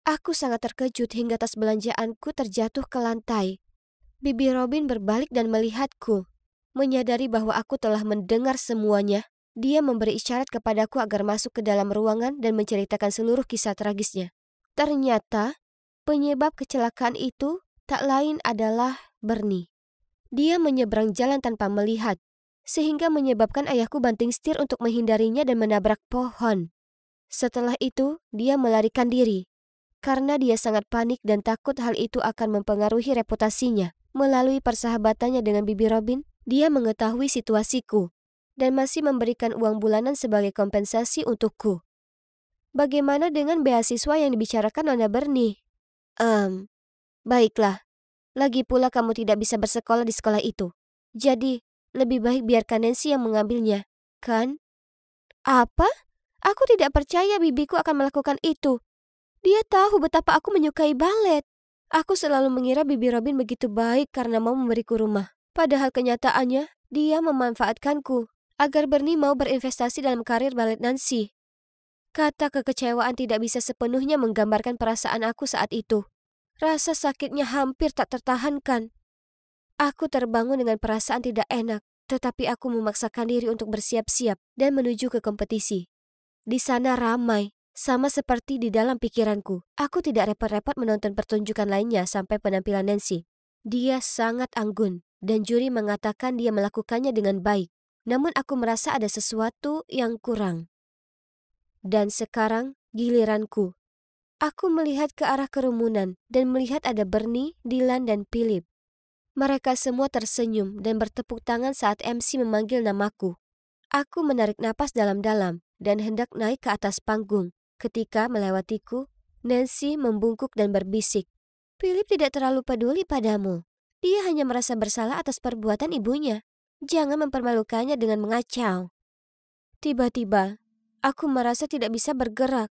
Aku sangat terkejut hingga tas belanjaanku terjatuh ke lantai. Bibi Robin berbalik dan melihatku. Menyadari bahwa aku telah mendengar semuanya, dia memberi isyarat kepadaku agar masuk ke dalam ruangan dan menceritakan seluruh kisah tragisnya. Ternyata, penyebab kecelakaan itu tak lain adalah Bernie. Dia menyeberang jalan tanpa melihat, sehingga menyebabkan ayahku banting setir untuk menghindarinya dan menabrak pohon. Setelah itu, dia melarikan diri. Karena dia sangat panik dan takut hal itu akan mempengaruhi reputasinya. Melalui persahabatannya dengan Bibi Robin, dia mengetahui situasiku dan masih memberikan uang bulanan sebagai kompensasi untukku. Bagaimana dengan beasiswa yang dibicarakan Nona Bernie? Baiklah. Lagi pula kamu tidak bisa bersekolah di sekolah itu. Jadi, lebih baik biarkan Nancy yang mengambilnya, kan? Apa? Aku tidak percaya bibiku akan melakukan itu. Dia tahu betapa aku menyukai balet. Aku selalu mengira Bibi Robin begitu baik karena mau memberiku rumah. Padahal kenyataannya, dia memanfaatkanku agar Bernie mau berinvestasi dalam karir balet Nancy. Kata kekecewaan tidak bisa sepenuhnya menggambarkan perasaan aku saat itu. Rasa sakitnya hampir tak tertahankan. Aku terbangun dengan perasaan tidak enak, tetapi aku memaksakan diri untuk bersiap-siap dan menuju ke kompetisi. Di sana ramai. Sama seperti di dalam pikiranku, aku tidak repot-repot menonton pertunjukan lainnya sampai penampilan Nancy. Dia sangat anggun, dan juri mengatakan dia melakukannya dengan baik. Namun aku merasa ada sesuatu yang kurang. Dan sekarang giliranku. Aku melihat ke arah kerumunan dan melihat ada Bernie, Dylan, dan Philip. Mereka semua tersenyum dan bertepuk tangan saat MC memanggil namaku. Aku menarik napas dalam-dalam dan hendak naik ke atas panggung. Ketika melewatiku, Nancy membungkuk dan berbisik, "Philip tidak terlalu peduli padamu. Dia hanya merasa bersalah atas perbuatan ibunya. Jangan mempermalukannya dengan mengacau." Tiba-tiba, aku merasa tidak bisa bergerak.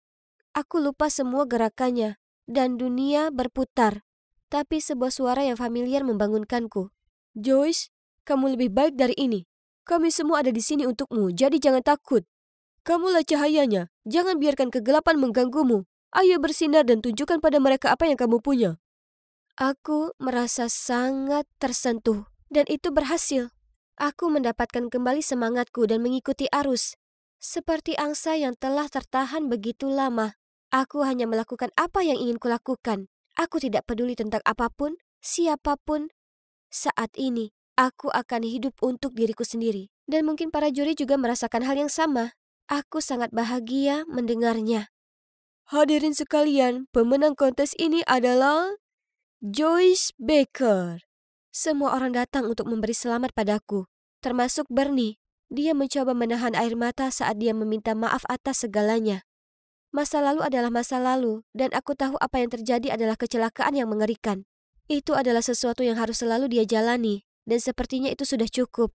Aku lupa semua gerakannya, dan dunia berputar. Tapi sebuah suara yang familiar membangunkanku. "Joyce, kamu lebih baik dari ini. Kami semua ada di sini untukmu, jadi jangan takut. Kamulah cahayanya, jangan biarkan kegelapan mengganggumu. Ayo bersinar dan tunjukkan pada mereka apa yang kamu punya." Aku merasa sangat tersentuh, dan itu berhasil. Aku mendapatkan kembali semangatku dan mengikuti arus. Seperti angsa yang telah tertahan begitu lama, aku hanya melakukan apa yang ingin kulakukan. Aku tidak peduli tentang apapun, siapapun. Saat ini, aku akan hidup untuk diriku sendiri. Dan mungkin para juri juga merasakan hal yang sama. Aku sangat bahagia mendengarnya. Hadirin sekalian, pemenang kontes ini adalah Joyce Baker. Semua orang datang untuk memberi selamat padaku, termasuk Bernie. Dia mencoba menahan air mata saat dia meminta maaf atas segalanya. Masa lalu adalah masa lalu, dan aku tahu apa yang terjadi adalah kecelakaan yang mengerikan. Itu adalah sesuatu yang harus selalu dia jalani, dan sepertinya itu sudah cukup.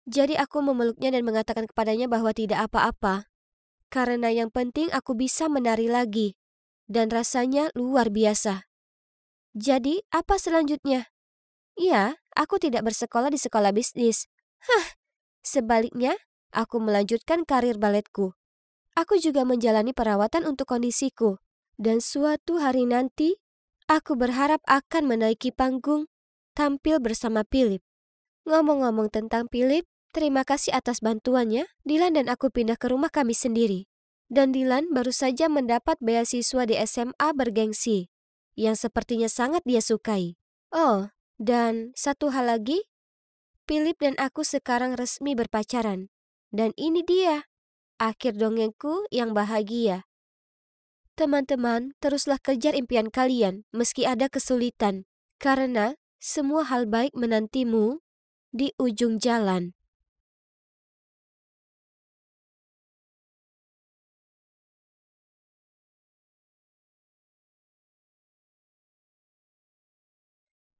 Jadi aku memeluknya dan mengatakan kepadanya bahwa tidak apa-apa. Karena yang penting aku bisa menari lagi, dan rasanya luar biasa. Jadi, apa selanjutnya? Ya, aku tidak bersekolah di sekolah bisnis. Sebaliknya, aku melanjutkan karir baletku. Aku juga menjalani perawatan untuk kondisiku. Dan suatu hari nanti, aku berharap akan menaiki panggung, tampil bersama Philip. Ngomong-ngomong tentang Philip, terima kasih atas bantuannya. Dylan dan aku pindah ke rumah kami sendiri. Dan Dylan baru saja mendapat beasiswa di SMA bergengsi, yang sepertinya sangat dia sukai. Oh, dan satu hal lagi, Philip dan aku sekarang resmi berpacaran. Dan ini dia, akhir dongengku yang bahagia. Teman-teman, teruslah kejar impian kalian meski ada kesulitan. Karena semua hal baik menantimu di ujung jalan.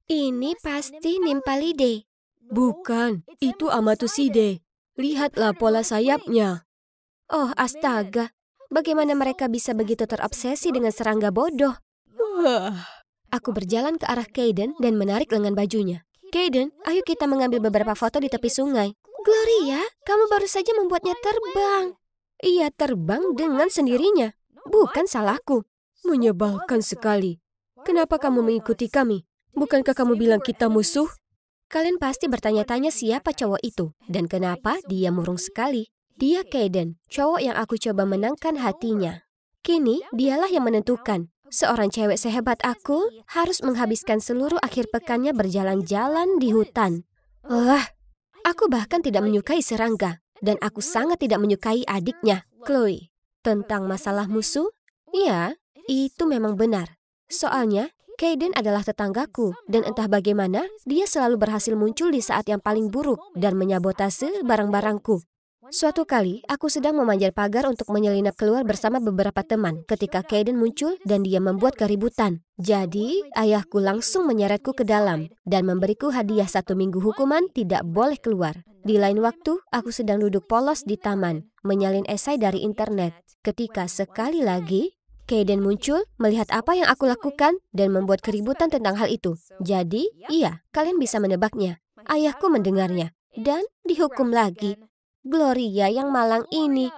Ini pasti Nimpalide. Bukan, itu Amatuside. Lihatlah pola sayapnya. Oh, astaga. Bagaimana mereka bisa begitu terobsesi dengan serangga bodoh? Aku berjalan ke arah Kaden dan menarik lengan bajunya. Kaden, ayo kita mengambil beberapa foto di tepi sungai. Gloria, kamu baru saja membuatnya terbang. Ia terbang dengan sendirinya. Bukan salahku. Menyebalkan sekali. Kenapa kamu mengikuti kami? Bukankah kamu bilang kita musuh? Kalian pasti bertanya-tanya siapa cowok itu dan kenapa dia murung sekali. Dia Kaden, cowok yang aku coba menangkan hatinya. Kini dialah yang menentukan. Seorang cewek sehebat aku harus menghabiskan seluruh akhir pekannya berjalan-jalan di hutan. Aku bahkan tidak menyukai serangga dan aku sangat tidak menyukai adiknya, Chloe. Tentang masalah musuh? Ya, itu memang benar. Soalnya Kaden adalah tetanggaku, dan entah bagaimana, dia selalu berhasil muncul di saat yang paling buruk dan menyabotase barang-barangku. Suatu kali, aku sedang memanjat pagar untuk menyelinap keluar bersama beberapa teman ketika Kaden muncul dan dia membuat keributan. Jadi, ayahku langsung menyeretku ke dalam dan memberiku hadiah 1 minggu hukuman tidak boleh keluar. Di lain waktu, aku sedang duduk polos di taman, menyalin esai dari internet. Ketika sekali lagi, Kaden muncul, melihat apa yang aku lakukan, dan membuat keributan tentang hal itu. Jadi, iya, kalian bisa menebaknya. Ayahku mendengarnya, dan dihukum lagi. Gloria yang malang ini.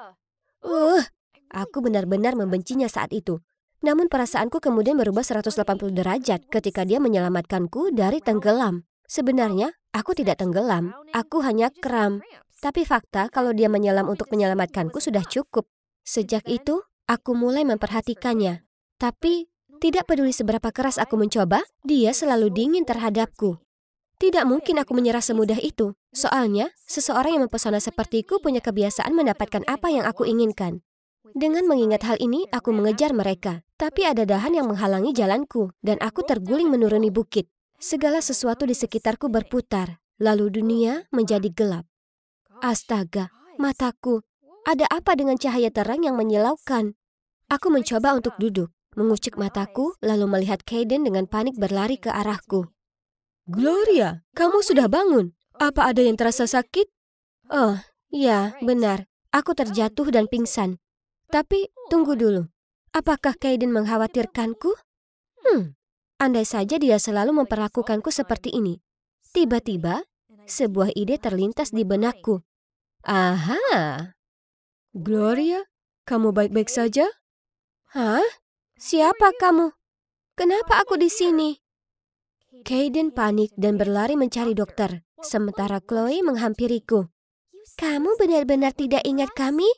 Aku benar-benar membencinya saat itu. Namun perasaanku kemudian berubah 180 derajat ketika dia menyelamatkanku dari tenggelam. Sebenarnya, aku tidak tenggelam, aku hanya kram. Tapi fakta kalau dia menyelam untuk menyelamatkanku sudah cukup. Sejak itu, aku mulai memperhatikannya. Tapi, tidak peduli seberapa keras aku mencoba, dia selalu dingin terhadapku. Tidak mungkin aku menyerah semudah itu. Soalnya, seseorang yang mempesona sepertiku punya kebiasaan mendapatkan apa yang aku inginkan. Dengan mengingat hal ini, aku mengejar mereka. Tapi ada dahan yang menghalangi jalanku, dan aku terguling menuruni bukit. Segala sesuatu di sekitarku berputar, lalu dunia menjadi gelap. Astaga, mataku. Ada apa dengan cahaya terang yang menyilaukan? Aku mencoba untuk duduk, mengucuk mataku, lalu melihat Kaden dengan panik berlari ke arahku. Gloria, kamu sudah bangun. Apa ada yang terasa sakit? Oh, ya, benar. Aku terjatuh dan pingsan. Tapi, tunggu dulu. Apakah Kaden mengkhawatirkanku? Andai saja dia selalu memperlakukanku seperti ini. Tiba-tiba, sebuah ide terlintas di benakku. Aha! Gloria, kamu baik-baik saja? Hah? Siapa kamu? Kenapa aku di sini? Kaden panik dan berlari mencari dokter, sementara Chloe menghampiriku. Kamu benar-benar tidak ingat kami?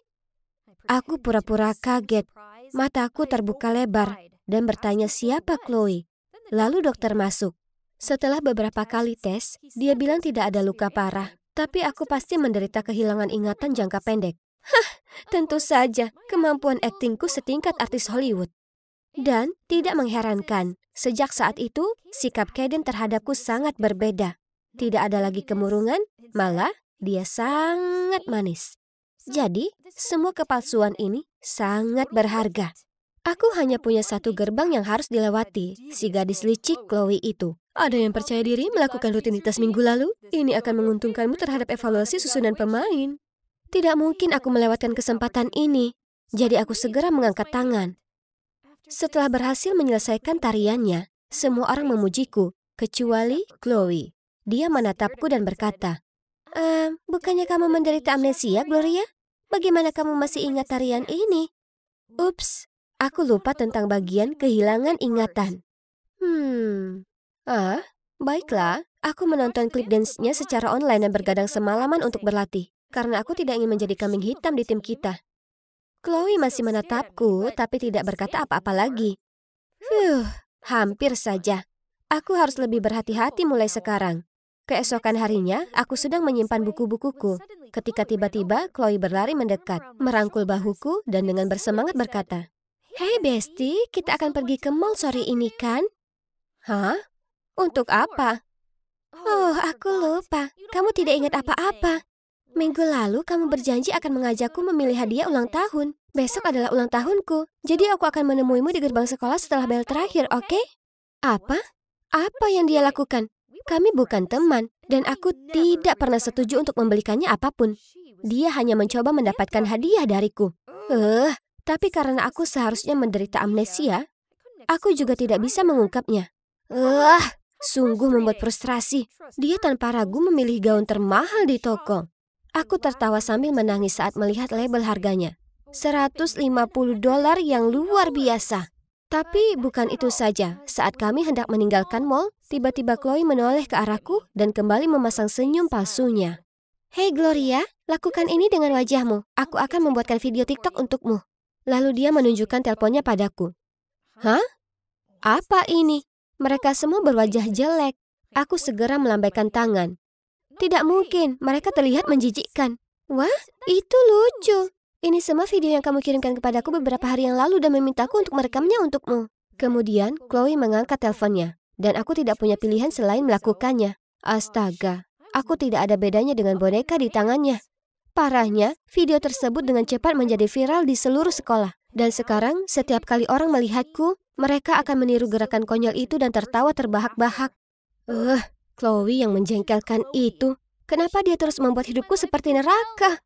Aku pura-pura kaget. Mataku terbuka lebar dan bertanya siapa Chloe. Lalu dokter masuk. Setelah beberapa kali tes, dia bilang tidak ada luka parah. Tapi aku pasti menderita kehilangan ingatan jangka pendek. Tentu saja, kemampuan aktingku setingkat artis Hollywood. Dan tidak mengherankan, sejak saat itu, sikap Kaden terhadapku sangat berbeda. Tidak ada lagi kemurungan, malah dia sangat manis. Jadi, semua kepalsuan ini sangat berharga. Aku hanya punya satu gerbang yang harus dilewati, si gadis licik Chloe itu. Ada yang percaya diri melakukan rutinitas minggu lalu? Ini akan menguntungkanmu terhadap evaluasi susunan pemain. Tidak mungkin aku melewatkan kesempatan ini, jadi aku segera mengangkat tangan. Setelah berhasil menyelesaikan tariannya, semua orang memujiku, kecuali Chloe. Dia menatapku dan berkata, bukannya kamu menderita amnesia, Gloria? Bagaimana kamu masih ingat tarian ini? Ups, aku lupa tentang bagian kehilangan ingatan. Baiklah, aku menonton klip dance-nya secara online dan bergadang semalaman untuk berlatih. Karena aku tidak ingin menjadi kambing hitam di tim kita. Chloe masih menatapku, tapi tidak berkata apa-apa lagi. Hampir saja. Aku harus lebih berhati-hati mulai sekarang. Keesokan harinya, aku sedang menyimpan buku-bukuku. Ketika tiba-tiba, Chloe berlari mendekat, merangkul bahuku, dan dengan bersemangat berkata, "Hei Besti, kita akan pergi ke mall sore ini kan?" Hah? Untuk apa? Oh, aku lupa. Kamu tidak ingat apa-apa. Minggu lalu kamu berjanji akan mengajakku memilih hadiah ulang tahun. Besok adalah ulang tahunku. Jadi aku akan menemuimu di gerbang sekolah setelah bel terakhir, oke? Apa? Apa yang dia lakukan? Kami bukan teman, dan aku tidak pernah setuju untuk membelikannya apapun. Dia hanya mencoba mendapatkan hadiah dariku. Tapi karena aku seharusnya menderita amnesia, aku juga tidak bisa mengungkapnya. Sungguh membuat frustrasi. Dia tanpa ragu memilih gaun termahal di toko. Aku tertawa sambil menangis saat melihat label harganya. $150 yang luar biasa. Tapi bukan itu saja. Saat kami hendak meninggalkan mall, tiba-tiba Chloe menoleh ke arahku dan kembali memasang senyum palsunya. Hei Gloria, lakukan ini dengan wajahmu. Aku akan membuatkan video TikTok untukmu. Lalu dia menunjukkan teleponnya padaku. Hah? Apa ini? Mereka semua berwajah jelek. Aku segera melambaikan tangan. Tidak mungkin, mereka terlihat menjijikkan. Wah, itu lucu. Ini semua video yang kamu kirimkan kepadaku beberapa hari yang lalu dan memintaku untuk merekamnya untukmu. Kemudian, Chloe mengangkat teleponnya. Dan aku tidak punya pilihan selain melakukannya. Astaga, aku tidak ada bedanya dengan boneka di tangannya. Parahnya, video tersebut dengan cepat menjadi viral di seluruh sekolah. Dan sekarang, setiap kali orang melihatku, mereka akan meniru gerakan konyol itu dan tertawa terbahak-bahak. Chloe yang menjengkelkan itu. Kenapa dia terus membuat hidupku seperti neraka?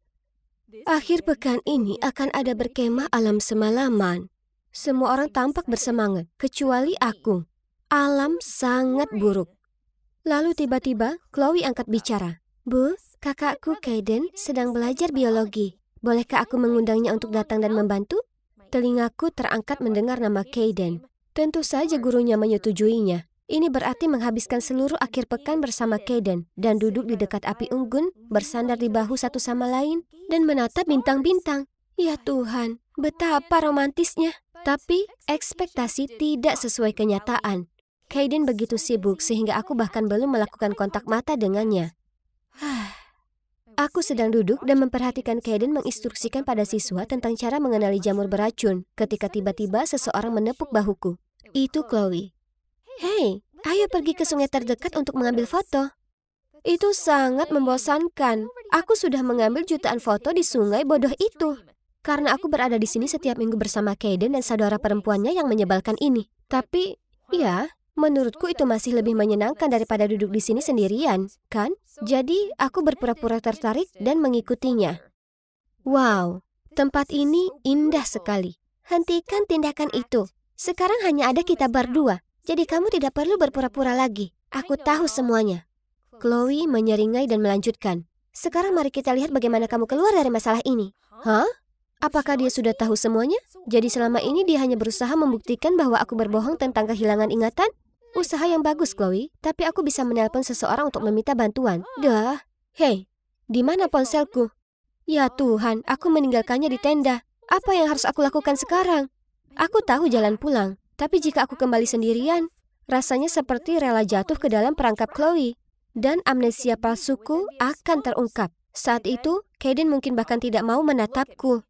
Akhir pekan ini akan ada berkemah alam semalaman. Semua orang tampak bersemangat, kecuali aku. Alam sangat buruk. Lalu tiba-tiba, Chloe angkat bicara. Bu, kakakku Kaden sedang belajar biologi. Bolehkah aku mengundangnya untuk datang dan membantu? Telingaku terangkat mendengar nama Kaden. Tentu saja gurunya menyetujuinya. Ini berarti menghabiskan seluruh akhir pekan bersama Kaden dan duduk di dekat api unggun, bersandar di bahu satu sama lain, dan menatap bintang-bintang. Ya Tuhan, betapa romantisnya. Tapi ekspektasi tidak sesuai kenyataan. Kaden begitu sibuk sehingga aku bahkan belum melakukan kontak mata dengannya. Aku sedang duduk dan memperhatikan Kaden menginstruksikan pada siswa tentang cara mengenali jamur beracun ketika tiba-tiba seseorang menepuk bahuku. Itu Chloe. Hei, Ayo pergi ke sungai terdekat untuk mengambil foto. Itu sangat membosankan. Aku sudah mengambil jutaan foto di sungai bodoh itu. Karena aku berada di sini setiap minggu bersama Kaden dan saudara perempuannya yang menyebalkan ini. Tapi, ya, menurutku itu masih lebih menyenangkan daripada duduk di sini sendirian, kan? Jadi, aku berpura-pura tertarik dan mengikutinya. Wow, tempat ini indah sekali. Hentikan tindakan itu. Sekarang hanya ada kita berdua. Jadi kamu tidak perlu berpura-pura lagi. Aku tahu semuanya. Chloe menyeringai dan melanjutkan. Sekarang mari kita lihat bagaimana kamu keluar dari masalah ini. Hah? Apakah dia sudah tahu semuanya? Jadi selama ini dia hanya berusaha membuktikan bahwa aku berbohong tentang kehilangan ingatan? Usaha yang bagus, Chloe. Tapi aku bisa menelpon seseorang untuk meminta bantuan. Dah. Hei, di mana ponselku? Ya Tuhan, aku meninggalkannya di tenda. Apa yang harus aku lakukan sekarang? Aku tahu jalan pulang. Tapi jika aku kembali sendirian, rasanya seperti rela jatuh ke dalam perangkap Chloe. Dan amnesia palsuku akan terungkap. Saat itu, Kaden mungkin bahkan tidak mau menatapku.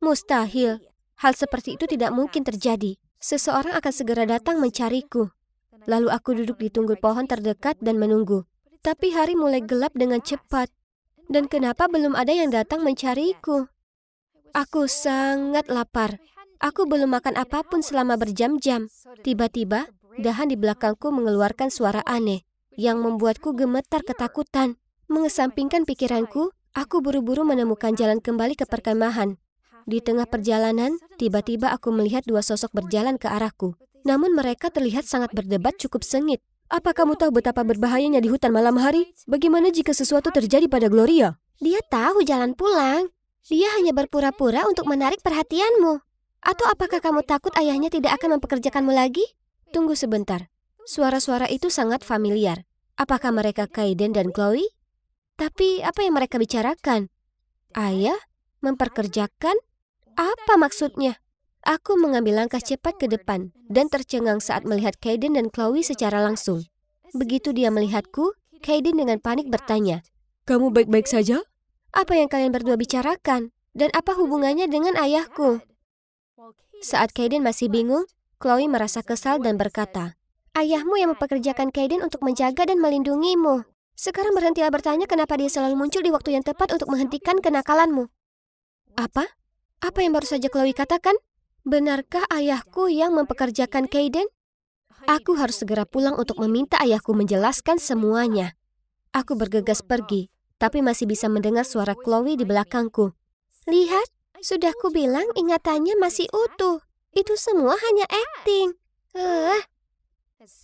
Mustahil. Hal seperti itu tidak mungkin terjadi. Seseorang akan segera datang mencariku. Lalu aku duduk di tunggul pohon terdekat dan menunggu. Tapi hari mulai gelap dengan cepat. Dan kenapa belum ada yang datang mencariku? Aku sangat lapar. Aku belum makan apapun selama berjam-jam. Tiba-tiba, dahan di belakangku mengeluarkan suara aneh yang membuatku gemetar ketakutan. Mengesampingkan pikiranku, aku buru-buru menemukan jalan kembali ke perkemahan. Di tengah perjalanan, tiba-tiba aku melihat dua sosok berjalan ke arahku. Namun mereka terlihat sangat berdebat cukup sengit. Apa kamu tahu betapa berbahayanya di hutan malam hari? Bagaimana jika sesuatu terjadi pada Gloria? Dia tahu jalan pulang. Dia hanya berpura-pura untuk menarik perhatianmu. Atau apakah kamu takut ayahnya tidak akan mempekerjakanmu lagi? Tunggu sebentar. Suara-suara itu sangat familiar. Apakah mereka Kaden dan Chloe? Tapi apa yang mereka bicarakan? Ayah? Memperkerjakan? Apa maksudnya? Aku mengambil langkah cepat ke depan dan tercengang saat melihat Kaden dan Chloe secara langsung. Begitu dia melihatku, Kaden dengan panik bertanya, "Kamu baik-baik saja? Apa yang kalian berdua bicarakan? Dan apa hubungannya dengan ayahku?" Saat Kaden masih bingung, Chloe merasa kesal dan berkata, "Ayahmu yang mempekerjakan Kaden untuk menjaga dan melindungimu. Sekarang berhentilah bertanya kenapa dia selalu muncul di waktu yang tepat untuk menghentikan kenakalanmu." Apa? Apa yang baru saja Chloe katakan? Benarkah ayahku yang mempekerjakan Kaden? Aku harus segera pulang untuk meminta ayahku menjelaskan semuanya. Aku bergegas pergi, tapi masih bisa mendengar suara Chloe di belakangku. "Lihat, sudah kubilang ingatannya masih utuh. Itu semua hanya akting."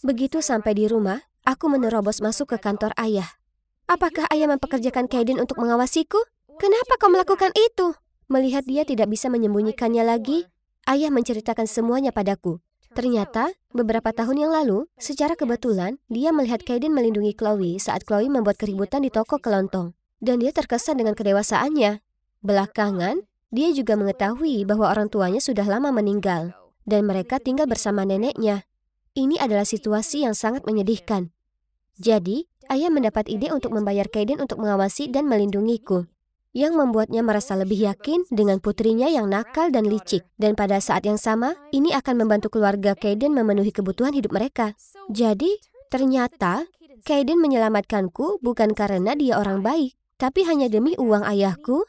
Begitu sampai di rumah, aku menerobos masuk ke kantor ayah. "Apakah ayah mempekerjakan Kaden untuk mengawasiku? Kenapa kau melakukan itu?" Melihat dia tidak bisa menyembunyikannya lagi, ayah menceritakan semuanya padaku. Ternyata, beberapa tahun yang lalu, secara kebetulan, dia melihat Kaden melindungi Chloe saat Chloe membuat keributan di toko kelontong. Dan dia terkesan dengan kedewasaannya. Belakangan, dia juga mengetahui bahwa orang tuanya sudah lama meninggal, dan mereka tinggal bersama neneknya. Ini adalah situasi yang sangat menyedihkan. Jadi, ayah mendapat ide untuk membayar Kaden untuk mengawasi dan melindungiku, yang membuatnya merasa lebih yakin dengan putrinya yang nakal dan licik. Dan pada saat yang sama, ini akan membantu keluarga Kaden memenuhi kebutuhan hidup mereka. Jadi, ternyata Kaden menyelamatkanku bukan karena dia orang baik, tapi hanya demi uang ayahku.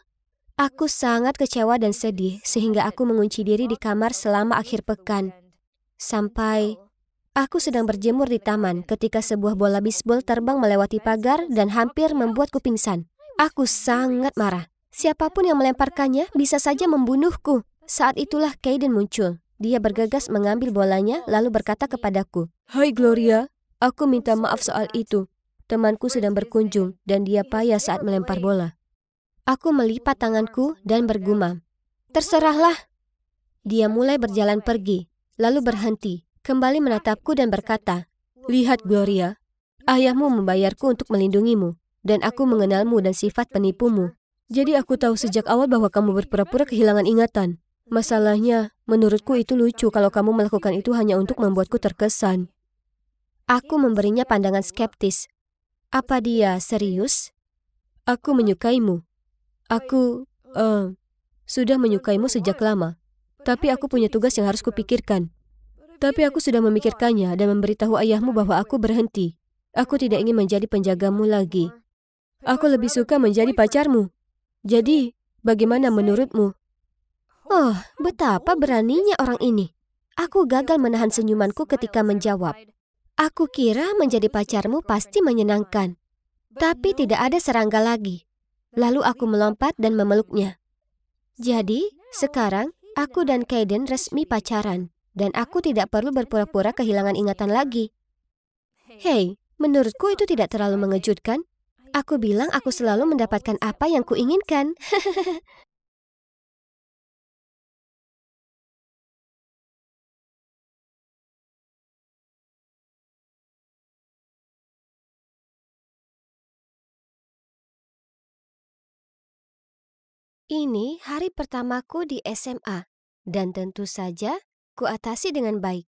Aku sangat kecewa dan sedih sehingga aku mengunci diri di kamar selama akhir pekan. Sampai aku sedang berjemur di taman ketika sebuah bola bisbol terbang melewati pagar dan hampir membuatku pingsan. Aku sangat marah. Siapapun yang melemparkannya bisa saja membunuhku. Saat itulah Kaden muncul. Dia bergegas mengambil bolanya lalu berkata kepadaku, "Hai Gloria, aku minta maaf soal itu. Temanku sedang berkunjung dan dia payah saat melempar bola." Aku melipat tanganku dan bergumam, "Terserahlah." Dia mulai berjalan pergi, lalu berhenti, kembali menatapku dan berkata, "Lihat Gloria, ayahmu membayarku untuk melindungimu. Dan aku mengenalmu dan sifat penipumu. Jadi aku tahu sejak awal bahwa kamu berpura-pura kehilangan ingatan. Masalahnya, menurutku itu lucu kalau kamu melakukan itu hanya untuk membuatku terkesan." Aku memberinya pandangan skeptis. "Apa dia serius?" "Aku menyukaimu. Aku, sudah menyukaimu sejak lama. Tapi aku punya tugas yang harus kupikirkan." Tapi aku sudah memikirkannya dan memberitahu ayahmu bahwa aku berhenti. Aku tidak ingin menjadi penjagamu lagi. Aku lebih suka menjadi pacarmu. Jadi, bagaimana menurutmu? Oh, betapa beraninya orang ini. Aku gagal menahan senyumanku ketika menjawab. Aku kira menjadi pacarmu pasti menyenangkan. Tapi tidak ada serangga lagi. Lalu aku melompat dan memeluknya. Jadi, sekarang aku dan Kaiden resmi pacaran. Dan aku tidak perlu berpura-pura kehilangan ingatan lagi. Hei, menurutku itu tidak terlalu mengejutkan. Aku bilang aku selalu mendapatkan apa yang kuinginkan. Ini hari pertamaku di SMA. Dan tentu saja, kuatasi dengan baik.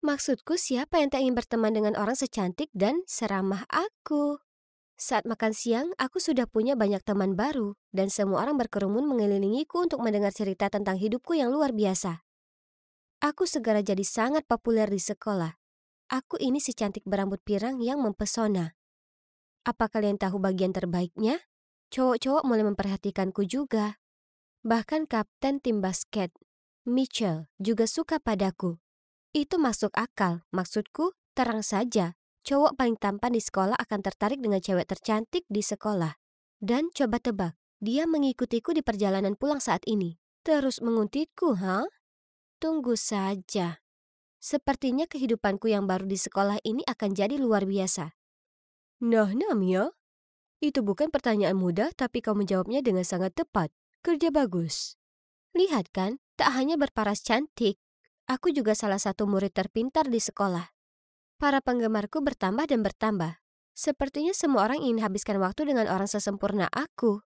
Maksudku, siapa yang tak ingin berteman dengan orang secantik dan seramah aku? Saat makan siang, aku sudah punya banyak teman baru, dan semua orang berkerumun mengelilingiku untuk mendengar cerita tentang hidupku yang luar biasa. Aku segera jadi sangat populer di sekolah. Aku ini si cantik berambut pirang yang mempesona. Apa kalian tahu bagian terbaiknya? Cowok-cowok mulai memperhatikanku juga. Bahkan kapten tim basket, Mitchell, juga suka padaku. Itu masuk akal, maksudku terang saja. Cowok paling tampan di sekolah akan tertarik dengan cewek tercantik di sekolah. Dan coba tebak, dia mengikutiku di perjalanan pulang saat ini. Terus menguntitku, ha? Tunggu saja. Sepertinya kehidupanku yang baru di sekolah ini akan jadi luar biasa. Nah, Mia, itu bukan pertanyaan mudah, tapi kau menjawabnya dengan sangat tepat. Kerja bagus. Lihat kan, tak hanya berparas cantik, aku juga salah satu murid terpintar di sekolah. Para penggemarku bertambah dan bertambah. Sepertinya semua orang ingin habiskan waktu dengan orang sesempurna aku.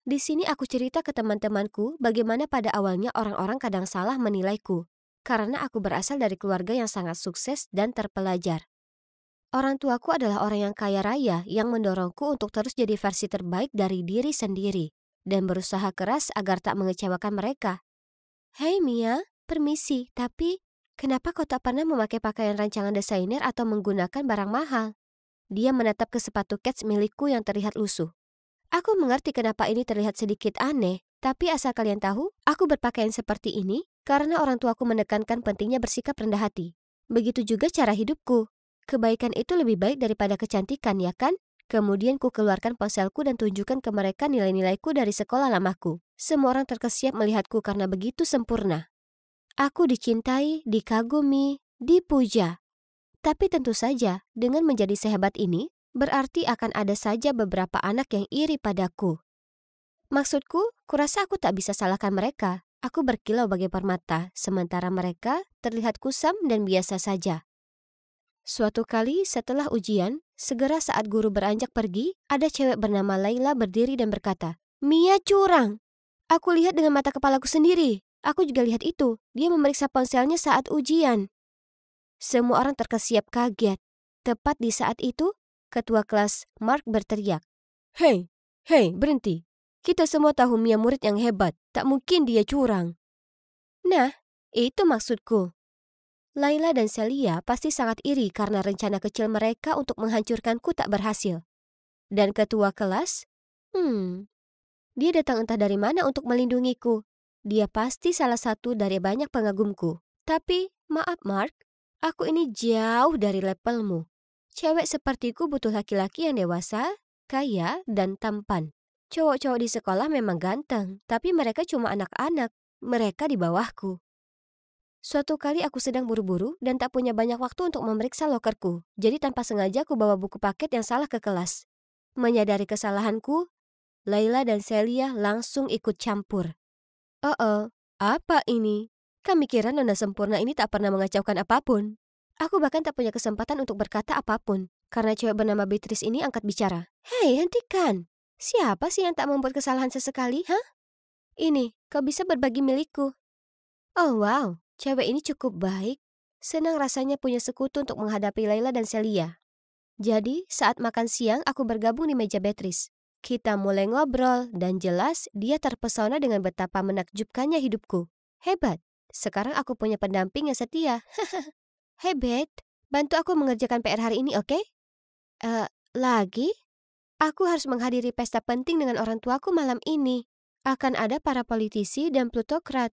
Di sini aku cerita ke teman-temanku bagaimana pada awalnya orang-orang kadang salah menilaiku, karena aku berasal dari keluarga yang sangat sukses dan terpelajar. Orang tuaku adalah orang yang kaya raya yang mendorongku untuk terus jadi versi terbaik dari diri sendiri dan berusaha keras agar tak mengecewakan mereka. Hei Mia, permisi, tapi kenapa kau tak pernah memakai pakaian rancangan desainer atau menggunakan barang mahal? Dia menatap ke sepatu kets milikku yang terlihat lusuh. Aku mengerti kenapa ini terlihat sedikit aneh, tapi asal kalian tahu, aku berpakaian seperti ini karena orang tuaku menekankan pentingnya bersikap rendah hati. Begitu juga cara hidupku. Kebaikan itu lebih baik daripada kecantikan, ya kan? Kemudian ku keluarkan ponselku dan tunjukkan ke mereka nilai-nilaiku dari sekolah lamaku. Semua orang terkesiap melihatku karena begitu sempurna. Aku dicintai, dikagumi, dipuja. Tapi tentu saja, dengan menjadi sehebat ini, berarti akan ada saja beberapa anak yang iri padaku. Maksudku, kurasa aku tak bisa salahkan mereka. Aku berkilau bagai permata, sementara mereka terlihat kusam dan biasa saja. Suatu kali setelah ujian, segera saat guru beranjak pergi, ada cewek bernama Laila berdiri dan berkata, "Mia curang. Aku lihat dengan mata kepalaku sendiri. Aku juga lihat itu. Dia memeriksa ponselnya saat ujian." Semua orang terkesiap kaget. Tepat di saat itu, ketua kelas Mark berteriak, Hei, berhenti. Kita semua tahu Mia murid yang hebat. Tak mungkin dia curang." Nah, itu maksudku. Laila dan Celia pasti sangat iri karena rencana kecil mereka untuk menghancurkanku tak berhasil. Dan ketua kelas, dia datang entah dari mana untuk melindungiku. Dia pasti salah satu dari banyak pengagumku. Tapi, maaf Mark, aku ini jauh dari levelmu. Cewek sepertiku butuh laki-laki yang dewasa, kaya, dan tampan. Cowok-cowok di sekolah memang ganteng, tapi mereka cuma anak-anak. Mereka di bawahku. Suatu kali aku sedang buru-buru dan tak punya banyak waktu untuk memeriksa lokerku. Jadi tanpa sengaja aku bawa buku paket yang salah ke kelas. Menyadari kesalahanku, Laila dan Celia langsung ikut campur. Oh, apa ini? Kami kira nona sempurna ini tak pernah mengacaukan apapun. Aku bahkan tak punya kesempatan untuk berkata apapun, karena cewek bernama Beatrice ini angkat bicara. Hei, hentikan. Siapa sih yang tak membuat kesalahan sesekali, ha? Ini, kau bisa berbagi milikku. Oh wow, cewek ini cukup baik. Senang rasanya punya sekutu untuk menghadapi Laila dan Celia. Jadi, saat makan siang aku bergabung di meja Beatrice. Kita mulai ngobrol dan jelas dia terpesona dengan betapa menakjubkannya hidupku. Hebat, Sekarang aku punya pendamping yang setia. Hey Beth, bantu aku mengerjakan PR hari ini, oke? Lagi? Aku harus menghadiri pesta penting dengan orang tuaku malam ini. Akan ada para politisi dan plutokrat.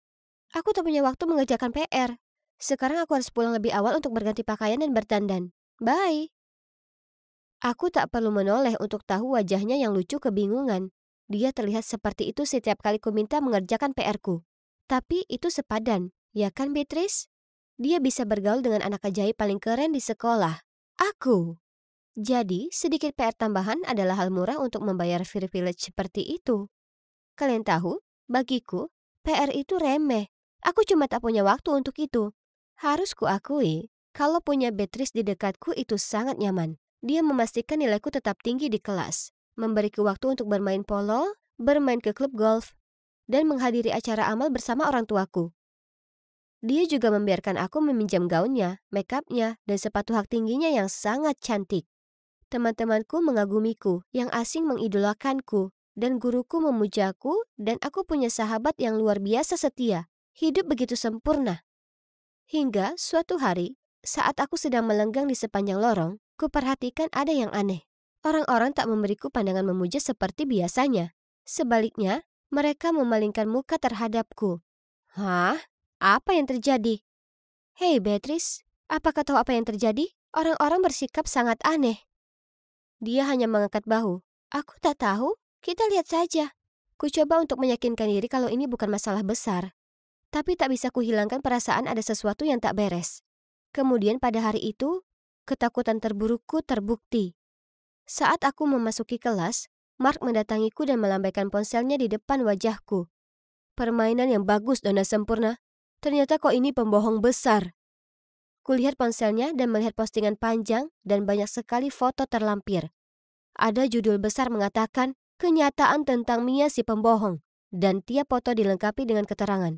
Aku tak punya waktu mengerjakan PR. Sekarang aku harus pulang lebih awal untuk berganti pakaian dan berdandan. Bye. Aku tak perlu menoleh untuk tahu wajahnya yang lucu kebingungan. Dia terlihat seperti itu setiap kali ku minta mengerjakan PR-ku. Tapi itu sepadan, ya kan Beatrice? Dia bisa bergaul dengan anak ajaib paling keren di sekolah. Aku. Jadi, sedikit PR tambahan adalah hal murah untuk membayar privilege seperti itu. Kalian tahu, bagiku, PR itu remeh. Aku cuma tak punya waktu untuk itu. Harus kuakui, kalau punya Beatrice di dekatku itu sangat nyaman. Dia memastikan nilaiku tetap tinggi di kelas, memberiku waktu untuk bermain polo, bermain ke klub golf, dan menghadiri acara amal bersama orang tuaku. Dia juga membiarkan aku meminjam gaunnya, make up-nya, dan sepatu hak tingginya yang sangat cantik. Teman-temanku mengagumiku, yang asing mengidolakanku, dan guruku memujaku, dan aku punya sahabat yang luar biasa setia. Hidup begitu sempurna. Hingga suatu hari, saat aku sedang melenggang di sepanjang lorong, kuperhatikan ada yang aneh. Orang-orang tak memberiku pandangan memuja seperti biasanya. Sebaliknya, mereka memalingkan muka terhadapku. Hah? Apa yang terjadi? Hei Beatrice, apakah tahu apa yang terjadi? Orang-orang bersikap sangat aneh. Dia hanya mengangkat bahu. Aku tak tahu, kita lihat saja. Ku coba untuk meyakinkan diri kalau ini bukan masalah besar. Tapi tak bisa kuhilangkan perasaan ada sesuatu yang tak beres. Kemudian pada hari itu, ketakutan terburukku terbukti. Saat aku memasuki kelas, Mark mendatangiku dan melambaikan ponselnya di depan wajahku. Permainan yang bagus dan sempurna. Ternyata kau ini pembohong besar. Kulihat ponselnya dan melihat postingan panjang dan banyak sekali foto terlampir. Ada judul besar mengatakan, kenyataan tentang Mia si pembohong, dan tiap foto dilengkapi dengan keterangan.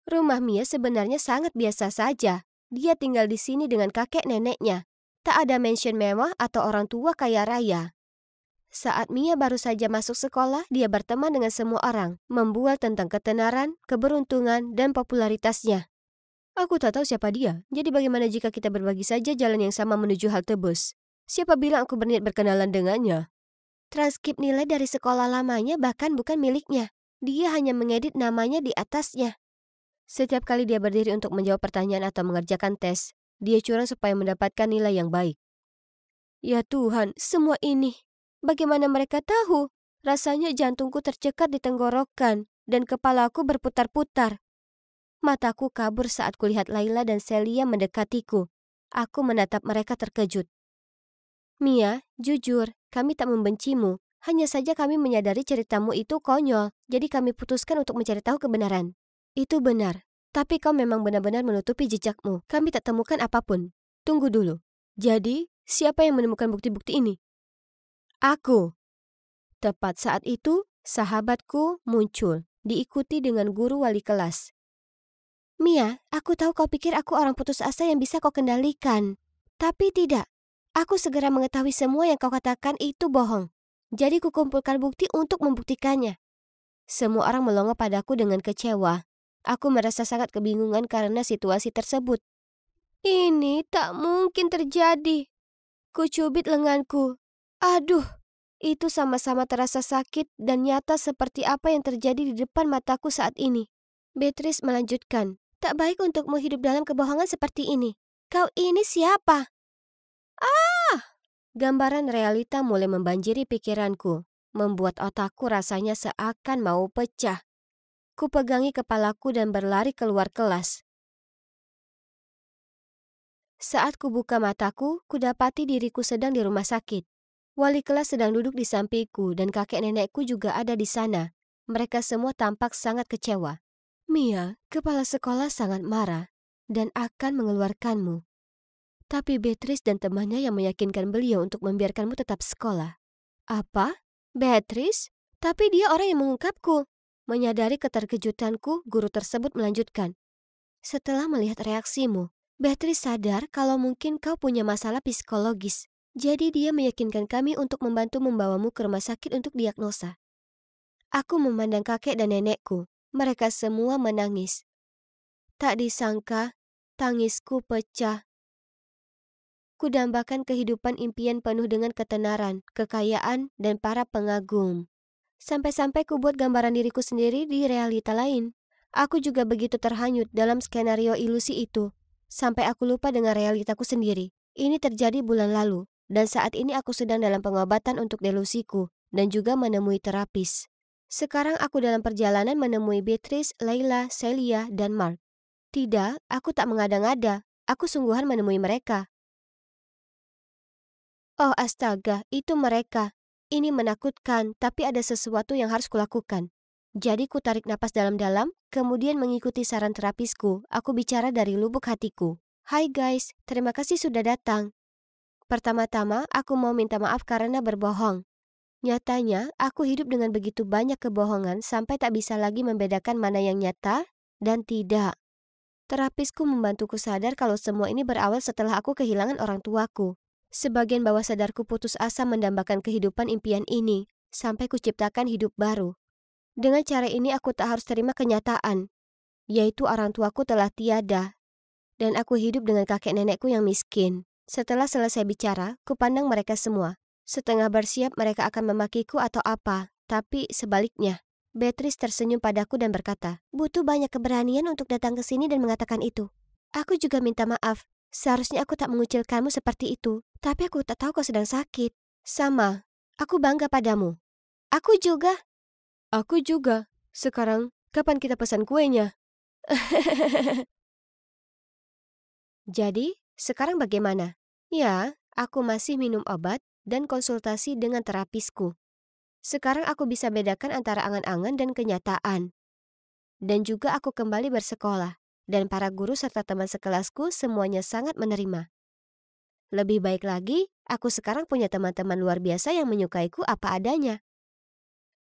Rumah Mia sebenarnya sangat biasa saja. Dia tinggal di sini dengan kakek neneknya. Tak ada mansion mewah atau orang tua kaya raya. Saat Mia baru saja masuk sekolah, dia berteman dengan semua orang, membual tentang ketenaran, keberuntungan, dan popularitasnya. Aku tak tahu siapa dia, jadi bagaimana jika kita berbagi saja jalan yang sama menuju halte bus? Siapa bilang aku berniat berkenalan dengannya? Transkrip nilai dari sekolah lamanya bahkan bukan miliknya. Dia hanya mengedit namanya di atasnya. Setiap kali dia berdiri untuk menjawab pertanyaan atau mengerjakan tes, dia curang supaya mendapatkan nilai yang baik. Ya Tuhan, semua ini. Bagaimana mereka tahu? Rasanya jantungku tercekat di tenggorokan dan kepalaku berputar-putar. Mataku kabur saat kulihat Laila dan Celia mendekatiku. Aku menatap mereka terkejut. Mia, jujur, kami tak membencimu. Hanya saja kami menyadari ceritamu itu konyol, jadi kami putuskan untuk mencari tahu kebenaran. Itu benar, tapi kau memang benar-benar menutupi jejakmu. Kami tak temukan apapun. Tunggu dulu. Jadi, siapa yang menemukan bukti-bukti ini? Aku. Tepat saat itu, sahabatku muncul, diikuti dengan guru wali kelas. Mia, aku tahu kau pikir aku orang putus asa yang bisa kau kendalikan. Tapi tidak. Aku segera mengetahui semua yang kau katakan itu bohong. Jadi kukumpulkan bukti untuk membuktikannya. Semua orang melongo padaku dengan kecewa. Aku merasa sangat kebingungan karena situasi tersebut. Ini tak mungkin terjadi. Kucubit lenganku. Aduh, itu sama-sama terasa sakit dan nyata seperti apa yang terjadi di depan mataku saat ini. Beatrice melanjutkan. Tak baik untukmu hidup dalam kebohongan seperti ini. Kau ini siapa? Gambaran realita mulai membanjiri pikiranku, membuat otakku rasanya seakan mau pecah. Kupegangi kepalaku dan berlari keluar kelas. Saat kubuka mataku, kudapati diriku sedang di rumah sakit. Wali kelas sedang duduk di sampingku dan kakek nenekku juga ada di sana. Mereka semua tampak sangat kecewa. Mia, kepala sekolah sangat marah dan akan mengeluarkanmu. Tapi Beatrice dan temannya yang meyakinkan beliau untuk membiarkanmu tetap sekolah. Apa? Beatrice? Tapi dia orang yang mengungkapku. Menyadari keterkejutanku, guru tersebut melanjutkan. Setelah melihat reaksimu, Beatrice sadar kalau mungkin kau punya masalah psikologis. Jadi dia meyakinkan kami untuk membantu membawamu ke rumah sakit untuk diagnosa. Aku memandang kakek dan nenekku. Mereka semua menangis. Tak disangka, tangisku pecah. Kudambakan kehidupan impian penuh dengan ketenaran, kekayaan, dan para pengagum. Sampai-sampai kubuat gambaran diriku sendiri di realita lain. Aku juga begitu terhanyut dalam skenario ilusi itu, sampai aku lupa dengan realitaku sendiri. Ini terjadi bulan lalu, dan saat ini aku sedang dalam pengobatan untuk delusiku, dan juga menemui terapis. Sekarang aku dalam perjalanan menemui Beatrice, Layla, Celia, dan Mark. Tidak, aku tak mengada-ngada. Aku sungguhan menemui mereka. Oh astaga, itu mereka. Ini menakutkan, tapi ada sesuatu yang harus kulakukan. Jadi ku tarik napas dalam-dalam, kemudian mengikuti saran terapisku. Aku bicara dari lubuk hatiku. Hai guys, terima kasih sudah datang. Pertama-tama, aku mau minta maaf karena berbohong. Nyatanya, aku hidup dengan begitu banyak kebohongan sampai tak bisa lagi membedakan mana yang nyata dan tidak. Terapisku membantuku sadar kalau semua ini berawal setelah aku kehilangan orang tuaku. Sebagian bawah sadarku putus asa mendambakan kehidupan impian ini, sampai kuciptakan hidup baru. Dengan cara ini aku tak harus terima kenyataan, yaitu orang tuaku telah tiada, dan aku hidup dengan kakek nenekku yang miskin. Setelah selesai bicara, kupandang mereka semua. Setengah bersiap mereka akan memakiku atau apa, tapi sebaliknya. Beatrice tersenyum padaku dan berkata, butuh banyak keberanian untuk datang ke sini dan mengatakan itu. Aku juga minta maaf. Seharusnya aku tak mengucilkanmu seperti itu, tapi aku tak tahu kau sedang sakit. Sama, aku bangga padamu. Aku juga. Aku juga. Sekarang, kapan kita pesan kuenya? Jadi, sekarang bagaimana? Ya, aku masih minum obat dan konsultasi dengan terapisku. Sekarang aku bisa bedakan antara angan-angan dan kenyataan. Dan juga aku kembali bersekolah. Dan para guru serta teman sekelasku semuanya sangat menerima. Lebih baik lagi, aku sekarang punya teman-teman luar biasa yang menyukaiku apa adanya.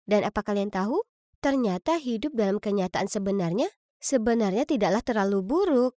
Dan apa kalian tahu? Ternyata hidup dalam kenyataan sebenarnya tidaklah terlalu buruk.